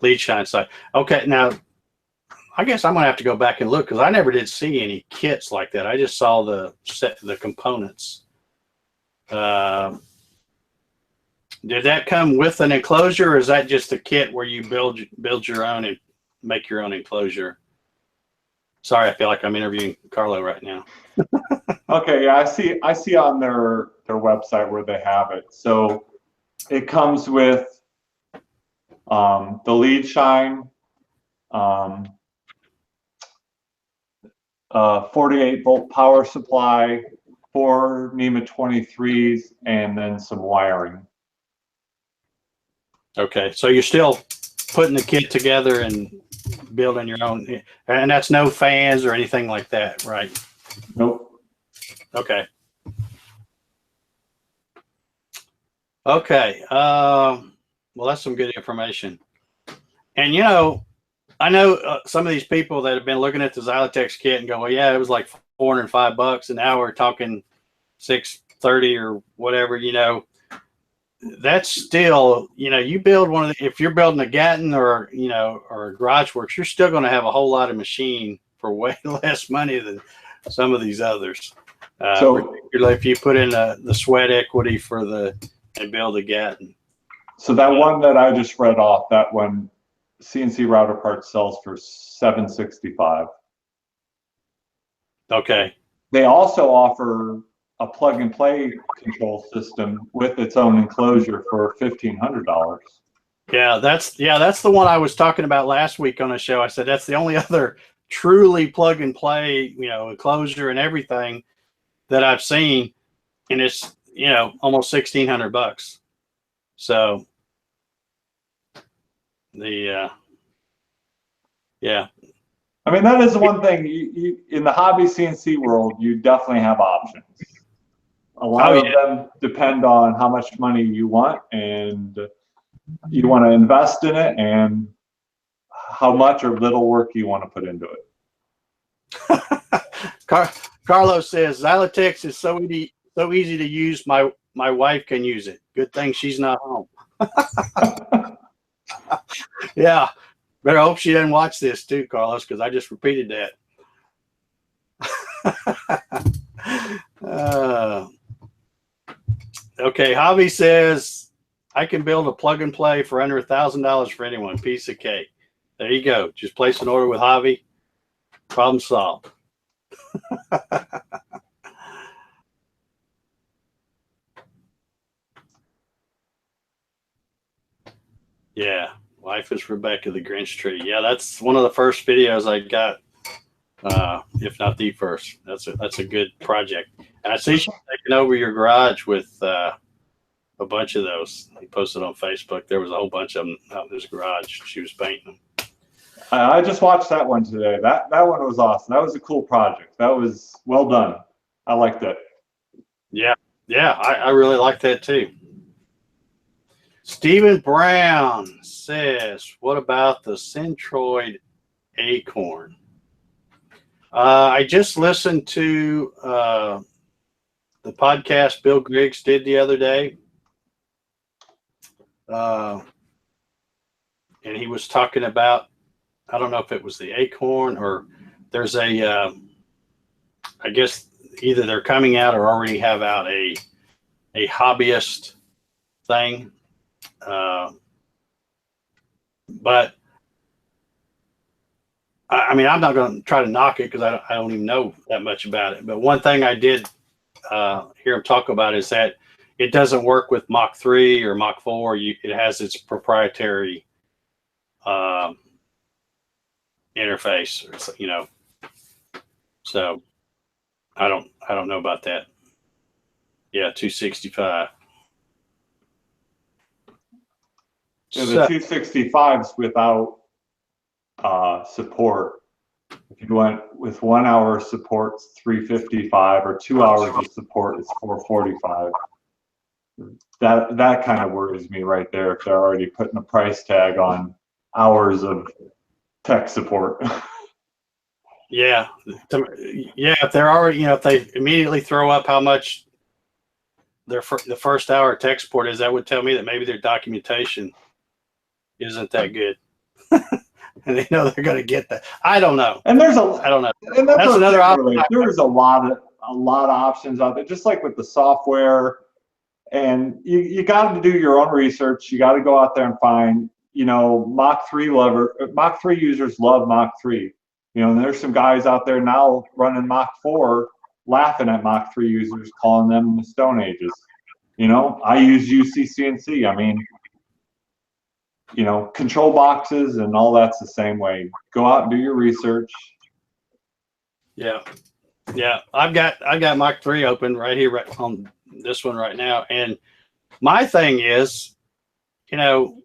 [SPEAKER 1] Leadshine site. Okay, now I guess I'm gonna have to go back and look, because I never did see any kits like that. I just saw the components. Did that come with an enclosure, or is that just a kit where you build your own and make your own enclosure? Sorry, I feel like I'm interviewing Carlo right now.
[SPEAKER 2] Okay, yeah, I see on their website where they have it. So it comes with the Leadshine 48-volt power supply, 4 NEMA 23s, and then some wiring.
[SPEAKER 1] Okay, so you're still putting the kit together and building your own, and that's no fans or anything like that, right?
[SPEAKER 2] Nope.
[SPEAKER 1] Okay. Okay. Well, that's some good information. And, you know, I know some of these people that have been looking at the Xylotex kit and go, well, yeah, it was like $405, and now we're talking $630 or whatever, you know. That's still, you know, you build one of the, if you're building a Gatton or, you know, or a Garage Works, you're still going to have a whole lot of machine for way less money than some of these others. So particularly if you put in the sweat equity for and build a Gatton.
[SPEAKER 2] So that one that I just read off, that one CNC router part sells for $765.
[SPEAKER 1] Okay.
[SPEAKER 2] They also offer a plug and play control system with its own enclosure for $1,500.
[SPEAKER 1] Yeah, that's the one I was talking about last week on the show. I said that's the only other truly plug and play, you know, enclosure and everything that I've seen, and it's, you know, almost $1,600. So the yeah.
[SPEAKER 2] I mean, that is one thing you in the hobby CNC world, you definitely have options. A lot of them depend on how much money you want and you want to invest in it, and how much or little work you want to put into it.
[SPEAKER 1] Carlos says Xylotex is so easy to use. My wife can use it. Good thing she's not home. Yeah, better hope she doesn't watch this too, Carlos, because I just repeated that. Okay, Hobby says I can build a plug and play for under $1,000 for anyone. Piece of cake. There you go. Just place an order with Hobby. Problem solved. Yeah, Life is Rebecca, the Grinch Tree. Yeah, that's one of the first videos I got, if not the first. That's a good project. And I see she's taking over your garage with a bunch of those. He posted on Facebook. There was a whole bunch of them out in his garage. She was painting them.
[SPEAKER 2] I just watched that one today. That one was awesome. That was a cool project. That was well done. I liked it.
[SPEAKER 1] Yeah, I really like that too. Stephen Brown says, what about the Centroid Acorn? I just listened to the podcast Bill Griggs did the other day. and he was talking about, I don't know if it was the Acorn or there's a, I guess either they're coming out or already have out a hobbyist thing. But I mean, I'm not going to try to knock it because I don't even know that much about it. But one thing I did hear him talk about is that it doesn't work with Mach 3 or Mach 4. It has its proprietary interface, you know. So I don't know about that. Yeah, 265.
[SPEAKER 2] Yeah, the 265s without support. If you went with 1 hour of support, it's 355, or 2 hours of support, it's 445. That kind of worries me right there. If they're already putting a price tag on hours of tech support.
[SPEAKER 1] Yeah, if they're already, you know, if they immediately throw up how much the first hour of tech support is, that would tell me that maybe their documentation isn't that good. And they know they're going to get that. I don't know.
[SPEAKER 2] And I
[SPEAKER 1] don't know.
[SPEAKER 2] And that's another option. There's a lot of options out there, just like with the software. And you got to do your own research. You got to go out there and find, you know, Mach 3 users love Mach 3. You know, and there's some guys out there now running Mach 4, laughing at Mach 3 users, calling them the Stone Ages. You know, I use Ciency. I mean, you know, control boxes and all that's the same way. Go out and do your research.
[SPEAKER 1] Yeah. I've got Mach 3 open right here, right on this one right now. And my thing is, you know,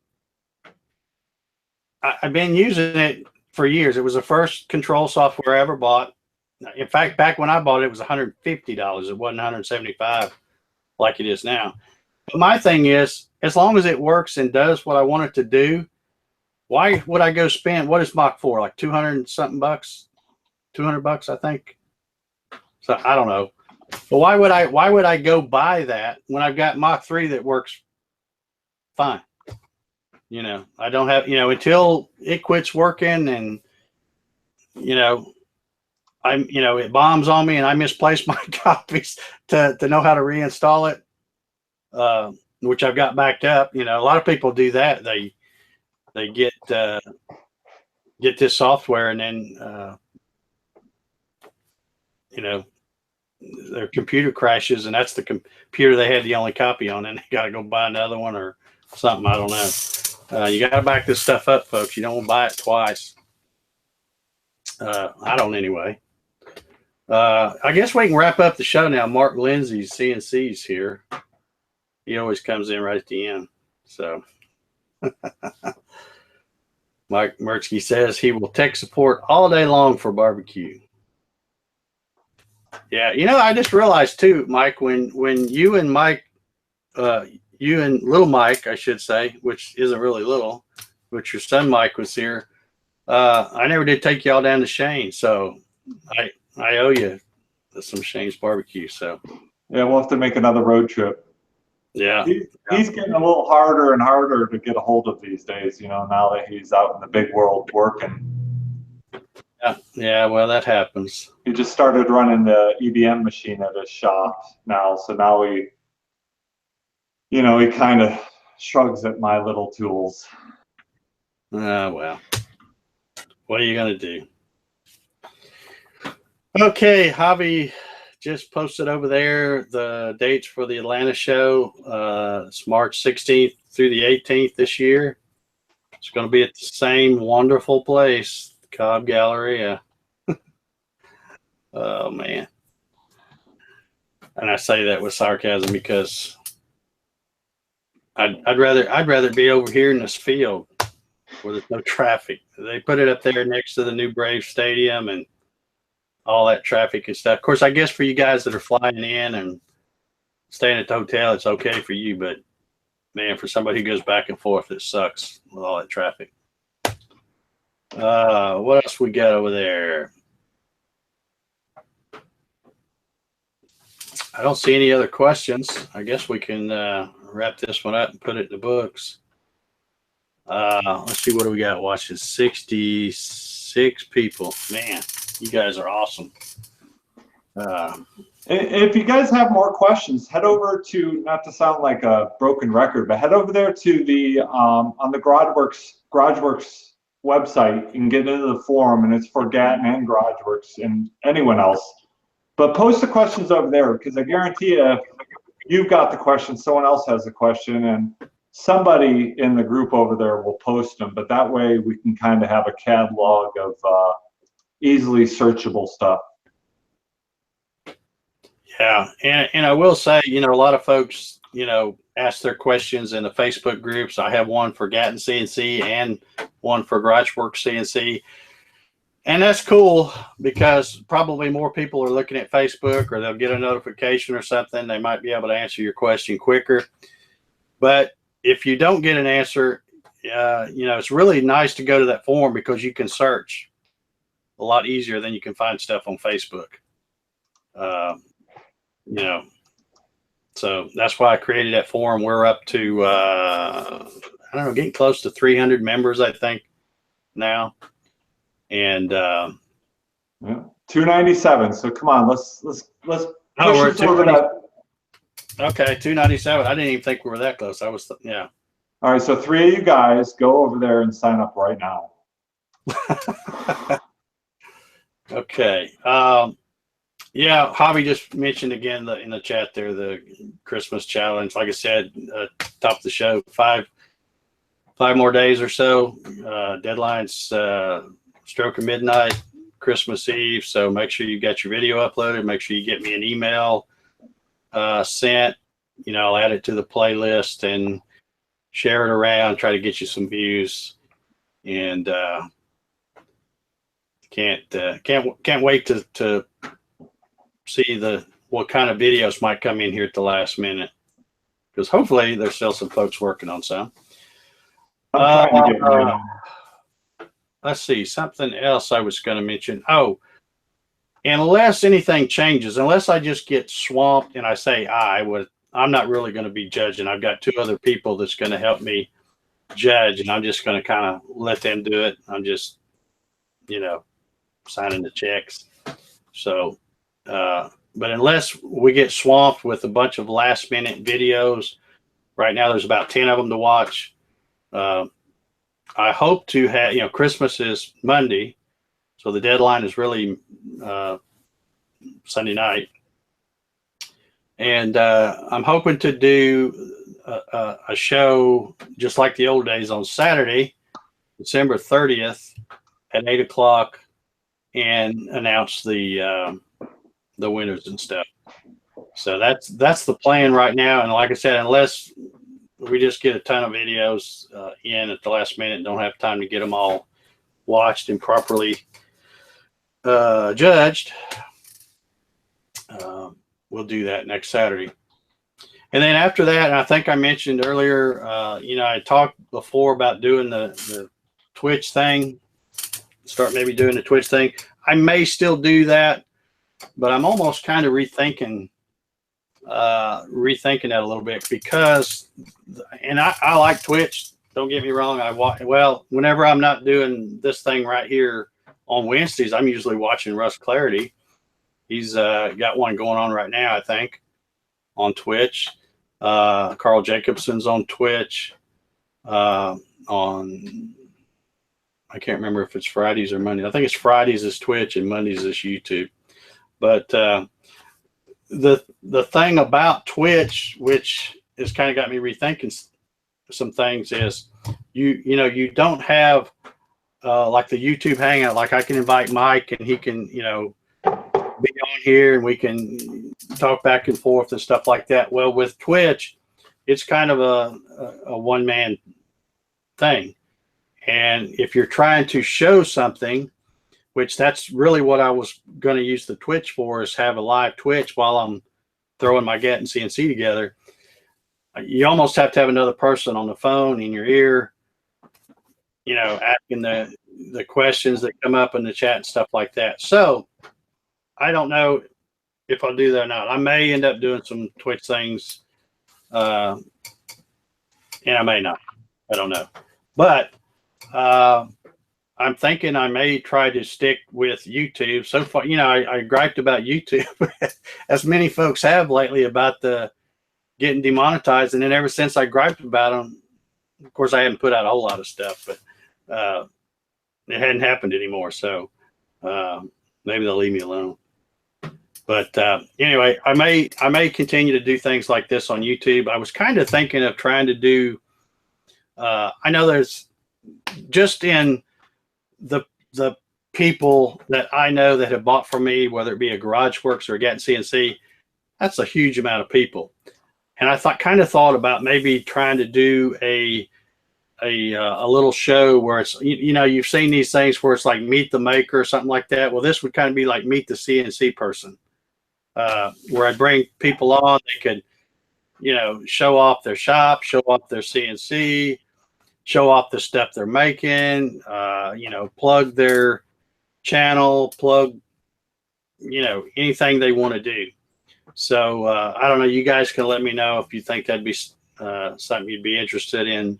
[SPEAKER 1] I've been using it for years. It was the first control software I ever bought. In fact, back when I bought it, it was $150. It wasn't $175 like it is now. But my thing is, as long as it works and does what I want it to do, why would I go spend, what is Mach 4, like 200 something bucks? 200 bucks, I think. So I don't know. But why would I go buy that when I've got Mach 3 that works fine? You know, I don't have, you know, until it quits working and, you know, it bombs on me and I misplace my copies to know how to reinstall it, which I've got backed up. You know, a lot of people do that. They get this software and then, you know, their computer crashes and that's the computer they had the only copy on and they got to go buy another one or something. I don't know. You got to back this stuff up, folks. You don't want to buy it twice. I don't anyway. I guess we can wrap up the show now. Mark Lindsay's CNC's here. He always comes in right at the end. So Mike Merzke says he will tech support all day long for barbecue. Yeah, you know, I just realized too, Mike, when you and Mike, you and little Mike, I should say, which isn't really little, but your son Mike was here. I never did take y'all down to Shane, so I owe you some Shane's barbecue. So
[SPEAKER 2] yeah, we'll have to make another road trip.
[SPEAKER 1] Yeah,
[SPEAKER 2] he's getting a little harder and harder to get a hold of these days. You know, now that he's out in the big world working.
[SPEAKER 1] Yeah. Well, that happens.
[SPEAKER 2] He just started running the EBM machine at his shop now, so now he kind of shrugs at my little tools.
[SPEAKER 1] Well, what are you gonna do? Okay, Javi just posted over there the dates for the Atlanta show. It's March 16th through the 18th this year. It's going to be at the same wonderful place, the Cobb Galleria. Oh man! And I say that with sarcasm because I'd rather be over here in this field where there's no traffic. They put it up there next to the new Braves Stadium and all that traffic and stuff. Of course, I guess for you guys that are flying in and staying at the hotel, it's okay for you. But man, for somebody who goes back and forth, it sucks with all that traffic. What else we got over there? I don't see any other questions. I guess we can wrap this one up and put it in the books. Let's see, what do we got watching? 66 people. Man, you guys are awesome.
[SPEAKER 2] If you guys have more questions, head over to, not to sound like a broken record, but head over there to the on the GarageWorks website. You can get into the forum, and it's for Gatton and GarageWorks and anyone else. But post the questions over there, because I guarantee you, if you've got the question, someone else has a question, and somebody in the group over there will post them. But that way we can kind of have a catalog of easily searchable stuff.
[SPEAKER 1] Yeah, and I will say, you know, a lot of folks, you know, ask their questions in the Facebook groups. I have one for Gatton CNC and one for GarageWorks CNC. And that's cool, because probably more people are looking at Facebook, or they'll get a notification or something. They might be able to answer your question quicker. But if you don't get an answer, you know, it's really nice to go to that forum, because you can search a lot easier than you can find stuff on Facebook. You know, so that's why I created that forum. We're up to, I don't know, getting close to 300 members, I think, now. And
[SPEAKER 2] yeah, 297. So come on, let's push
[SPEAKER 1] we're
[SPEAKER 2] over that.
[SPEAKER 1] Okay, 297. I didn't even think we were that close. I was, yeah.
[SPEAKER 2] All right, so 3 of you guys go over there and sign up right now.
[SPEAKER 1] Okay. Yeah, Javi just mentioned again in the chat there the Christmas challenge. Like I said, top of the show, five more days or so. Deadline's stroke of midnight, Christmas Eve. So make sure you got your video uploaded. Make sure you get me an email sent. You know, I'll add it to the playlist and share it around. Try to get you some views, and can't wait to see what kind of videos might come in here at the last minute, because hopefully there's still some folks working on some.
[SPEAKER 2] I'm trying to get
[SPEAKER 1] let's see, something else I was going to mention. Oh, unless anything changes, unless I just get swamped and I say I'm not really going to be judging. I've got 2 other people that's going to help me judge, and I'm just going to kind of let them do it. I'm just, you know, signing the checks. So, but unless we get swamped with a bunch of last minute videos, right now there's about 10 of them to watch. I hope to have, you know, Christmas is Monday, so the deadline is really Sunday night. And I'm hoping to do a show just like the old days on Saturday, December 30th at 8 o'clock, and announce the winners and stuff. So that's the plan right now. And like I said, unless we just get a ton of videos in at the last minute, don't have time to get them all watched and properly judged, we'll do that next Saturday. And then after that, and I think I mentioned earlier, you know, I talked before about doing the Twitch thing, start maybe doing the Twitch thing. I may still do that, but I'm almost kind of rethinking that a little bit, because, and I like Twitch, don't get me wrong. Well, whenever I'm not doing this thing right here on Wednesdays, I'm usually watching Russ Clarity. He's got one going on right now, I think, on Twitch. Carl Jacobson's on Twitch. I can't remember if it's Fridays or Mondays. I think it's Fridays is Twitch and Mondays is YouTube. But the thing about Twitch, which has kind of got me rethinking some things, is you know, you don't have like the YouTube Hangout. Like I can invite Mike and he can, you know, be on here and we can talk back and forth and stuff like that. Well, with Twitch, it's kind of a one-man thing. And if you're trying to show something, which that's really what I was going to use the Twitch for, is have a live Twitch while I'm throwing my Gatton CNC together, you almost have to have another person on the phone in your ear, you know, asking the questions that come up in the chat and stuff like that. So I don't know if I'll do that or not. I may end up doing some Twitch things, and I may not. I don't know. But I'm thinking I may try to stick with YouTube. So far, you know, I griped about YouTube, as many folks have lately, about the getting demonetized. And then ever since I griped about them, of course, I haven't put out a whole lot of stuff, but it hadn't happened anymore. So maybe they'll leave me alone. But anyway, I may continue to do things like this on YouTube. I was kind of thinking of trying to do, I know there's just in the people that I know that have bought from me, whether it be a Garage Works or a Gatton Ciency, that's a huge amount of people. And I kind of thought about maybe trying to do a little show where it's, you know, you've seen these things where it's like meet the maker or something like that. Well, this would kind of be like meet the CNC person, where I bring people on. They could, you know, show off their shop, show off their CNC, show off the stuff they're making, you know, plug their channel, plug, you know, anything they want to do. So I don't know. You guys can let me know if you think that'd be something you'd be interested in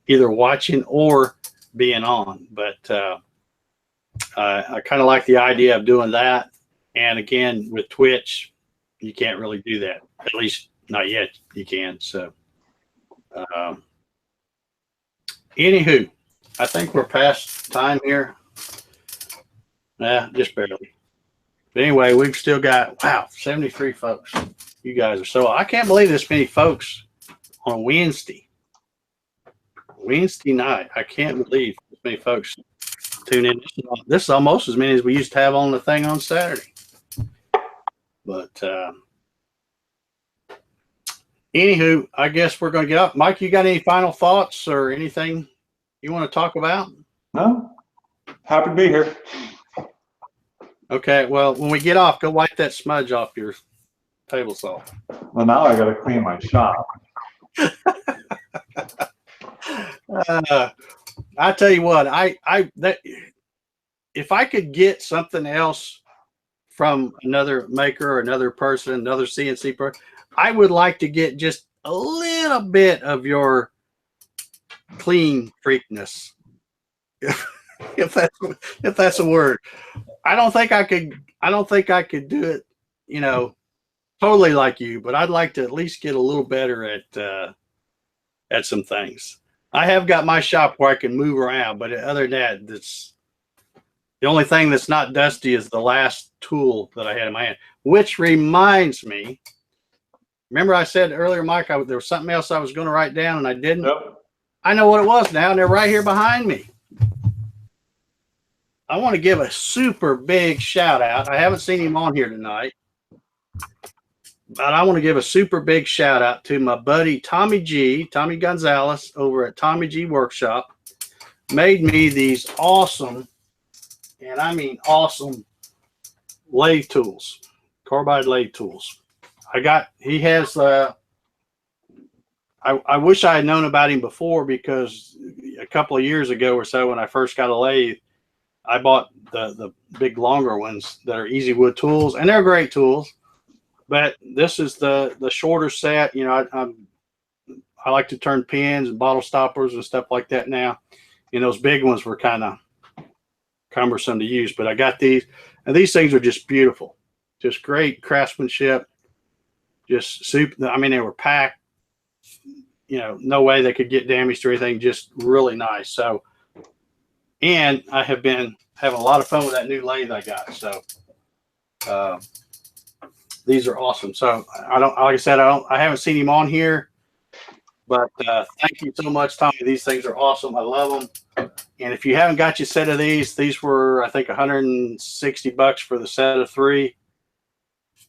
[SPEAKER 1] either watching or being on. But I kind of like the idea of doing that. And again, with Twitch, you can't really do that. At least not yet. You can. So anywho, I think we're past time here. Yeah, just barely. But anyway, we've still got, wow, 73 folks. You guys are so, I can't believe this many folks on Wednesday night. I can't believe this many folks tune in. This is almost as many as we used to have on the thing on Saturday. But anywho, I guess we're going to get up. Mike, you got any final thoughts or anything you want to talk about?
[SPEAKER 2] No, happy to be here.
[SPEAKER 1] Okay, well, when we get off, go wipe that smudge off your table saw.
[SPEAKER 2] Well, now I got to clean my shop.
[SPEAKER 1] I tell you what, if I could get something else from another maker or another person, another CNC person, I would like to get just a little bit of your clean freakness. If that's a word. I don't think I could do it, you know, totally like you, but I'd like to at least get a little better at some things. I have got my shop where I can move around, but other than that, that's the only thing that's not dusty is the last tool that I had in my hand. Which reminds me, remember I said earlier, Mike, there was something else I was going to write down and I didn't.
[SPEAKER 2] Yep.
[SPEAKER 1] I know what it was now, and they're right here behind me. I want to give a super big shout out. I haven't seen him on here tonight, but I want to give a super big shout out to my buddy Tommy Gonzalez over at Tommy G Workshop. Made me these awesome, and I mean awesome, lathe tools, carbide lathe tools. He has, I wish I had known about him before, because a couple of years ago or so when I first got a lathe, I bought the big longer ones that are easy wood tools, and they're great tools. But this is the shorter set. You know, I like to turn pins and bottle stoppers and stuff like that now. And those big ones were kind of cumbersome to use. But I got these, and these things are just beautiful, just great craftsmanship. Just super. I mean, they were packed. You know, no way they could get damaged or anything. Just really nice. So. And I have been having a lot of fun with that new lathe I got. So these are awesome. So like I said, I haven't seen him on here, but thank you so much, Tommy. These things are awesome. I love them. And if you haven't got your set of these were, I think, $160 for the set of 3.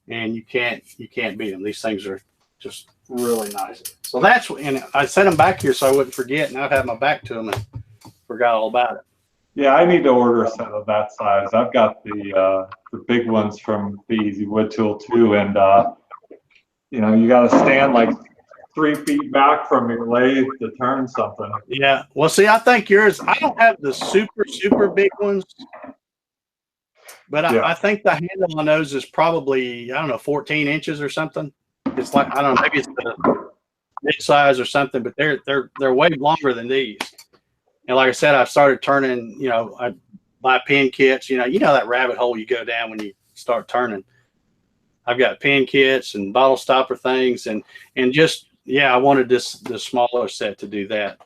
[SPEAKER 1] And you can't beat them. These things are just really nice. So and I set them back here so I wouldn't forget. Now I've had my back to them and forgot all about it.
[SPEAKER 2] Yeah, I need to order a set of that size. I've got the big ones from the Easy Wood Tool too, and you know, you got to stand like 3 feet back from your lathe to turn something.
[SPEAKER 1] Yeah, well, see, I think yours. I don't have the super big ones, but I think the handle on those is probably, I don't know, 14 inches or something. It's like, I don't know, maybe it's the mid size or something, but they're way longer than these. And like I said, I've started turning, you know, I buy pin kits, you know that rabbit hole you go down when you start turning. I've got pin kits and bottle stopper things, and just, yeah, I wanted this smaller set to do that.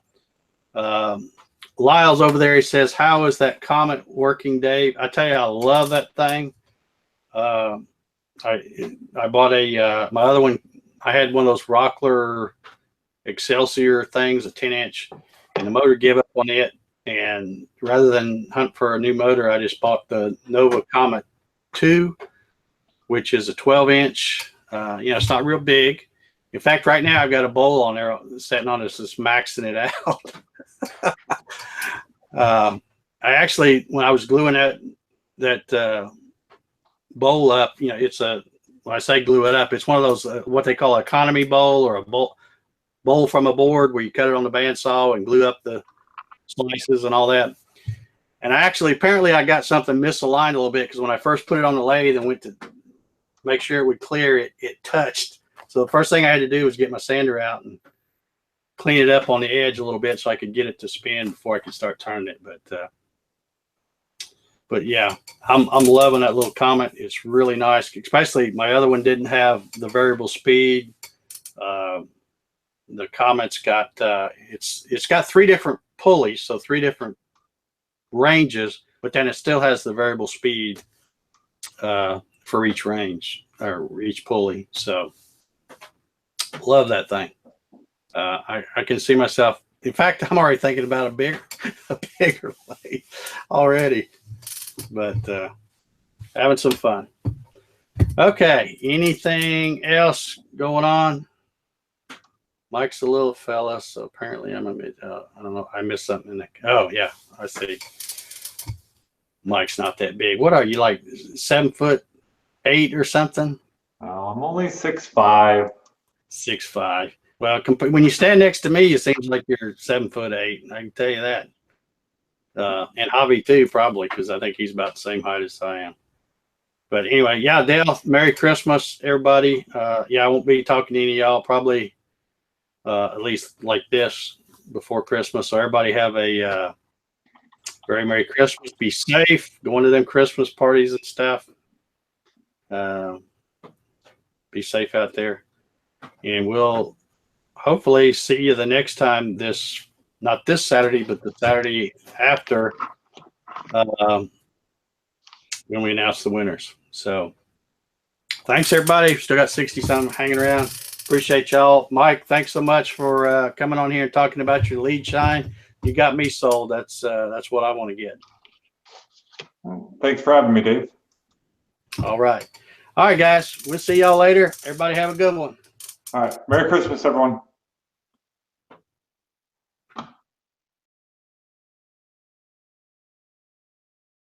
[SPEAKER 1] Lyle's over there. He says, how is that Comet working, Dave? I tell you, I love that thing. I bought my other one. I had one of those Rockler Excelsior things, a 10-inch, and the motor gave up on it. And rather than hunt for a new motor, I just bought the Nova Comet 2, which is a 12-inch. You know, it's not real big. In fact, right now I've got a bowl on there sitting on this, just maxing it out. I actually, when I was gluing that bowl up, you know, it's when I say glue it up, it's one of those what they call an economy bowl, or a bowl from a board where you cut it on the bandsaw and glue up the slices and all that. And apparently I got something misaligned a little bit, because when I first put it on the lathe and went to make sure it would clear, it touched. So the first thing I had to do was get my sander out and clean it up on the edge a little bit so I could get it to spin before I could start turning it. But yeah, I'm loving that little Comet. It's really nice. Especially my other one didn't have the variable speed. The Comet's got it's got 3 different pulleys, so 3 different ranges, but then it still has the variable speed for each range or each pulley. So love that thing. I can see myself. In fact, I'm already thinking about a bigger lathe already. But having some fun. Okay, anything else going on? Mike's a little fella, so apparently I'm I don't know. I missed something in the. Oh yeah, I see. Mike's not that big. What are you, like 7'8" or something?
[SPEAKER 2] I'm only 6'5".
[SPEAKER 1] 6'5". Well, when you stand next to me, it seems like you're 7'8". I can tell you that. And Javi too, probably, because I think he's about the same height as I am. But anyway, yeah, Dale, Merry Christmas, everybody. Yeah, I won't be talking to any of y'all probably at least like this before Christmas. So everybody have a very Merry Christmas. Be safe. Going to them Christmas parties and stuff. Be safe out there. And we'll hopefully see you the next time not this Saturday, but the Saturday after when we announce the winners. So thanks, everybody. Still got 60-something hanging around. Appreciate y'all. Mike, thanks so much for coming on here and talking about your Leadshine. You got me sold. That's what I want to get.
[SPEAKER 2] Thanks for having me, Dave.
[SPEAKER 1] All right. All right, guys. We'll see y'all later. Everybody have a good one.
[SPEAKER 2] All right. Merry Christmas, everyone.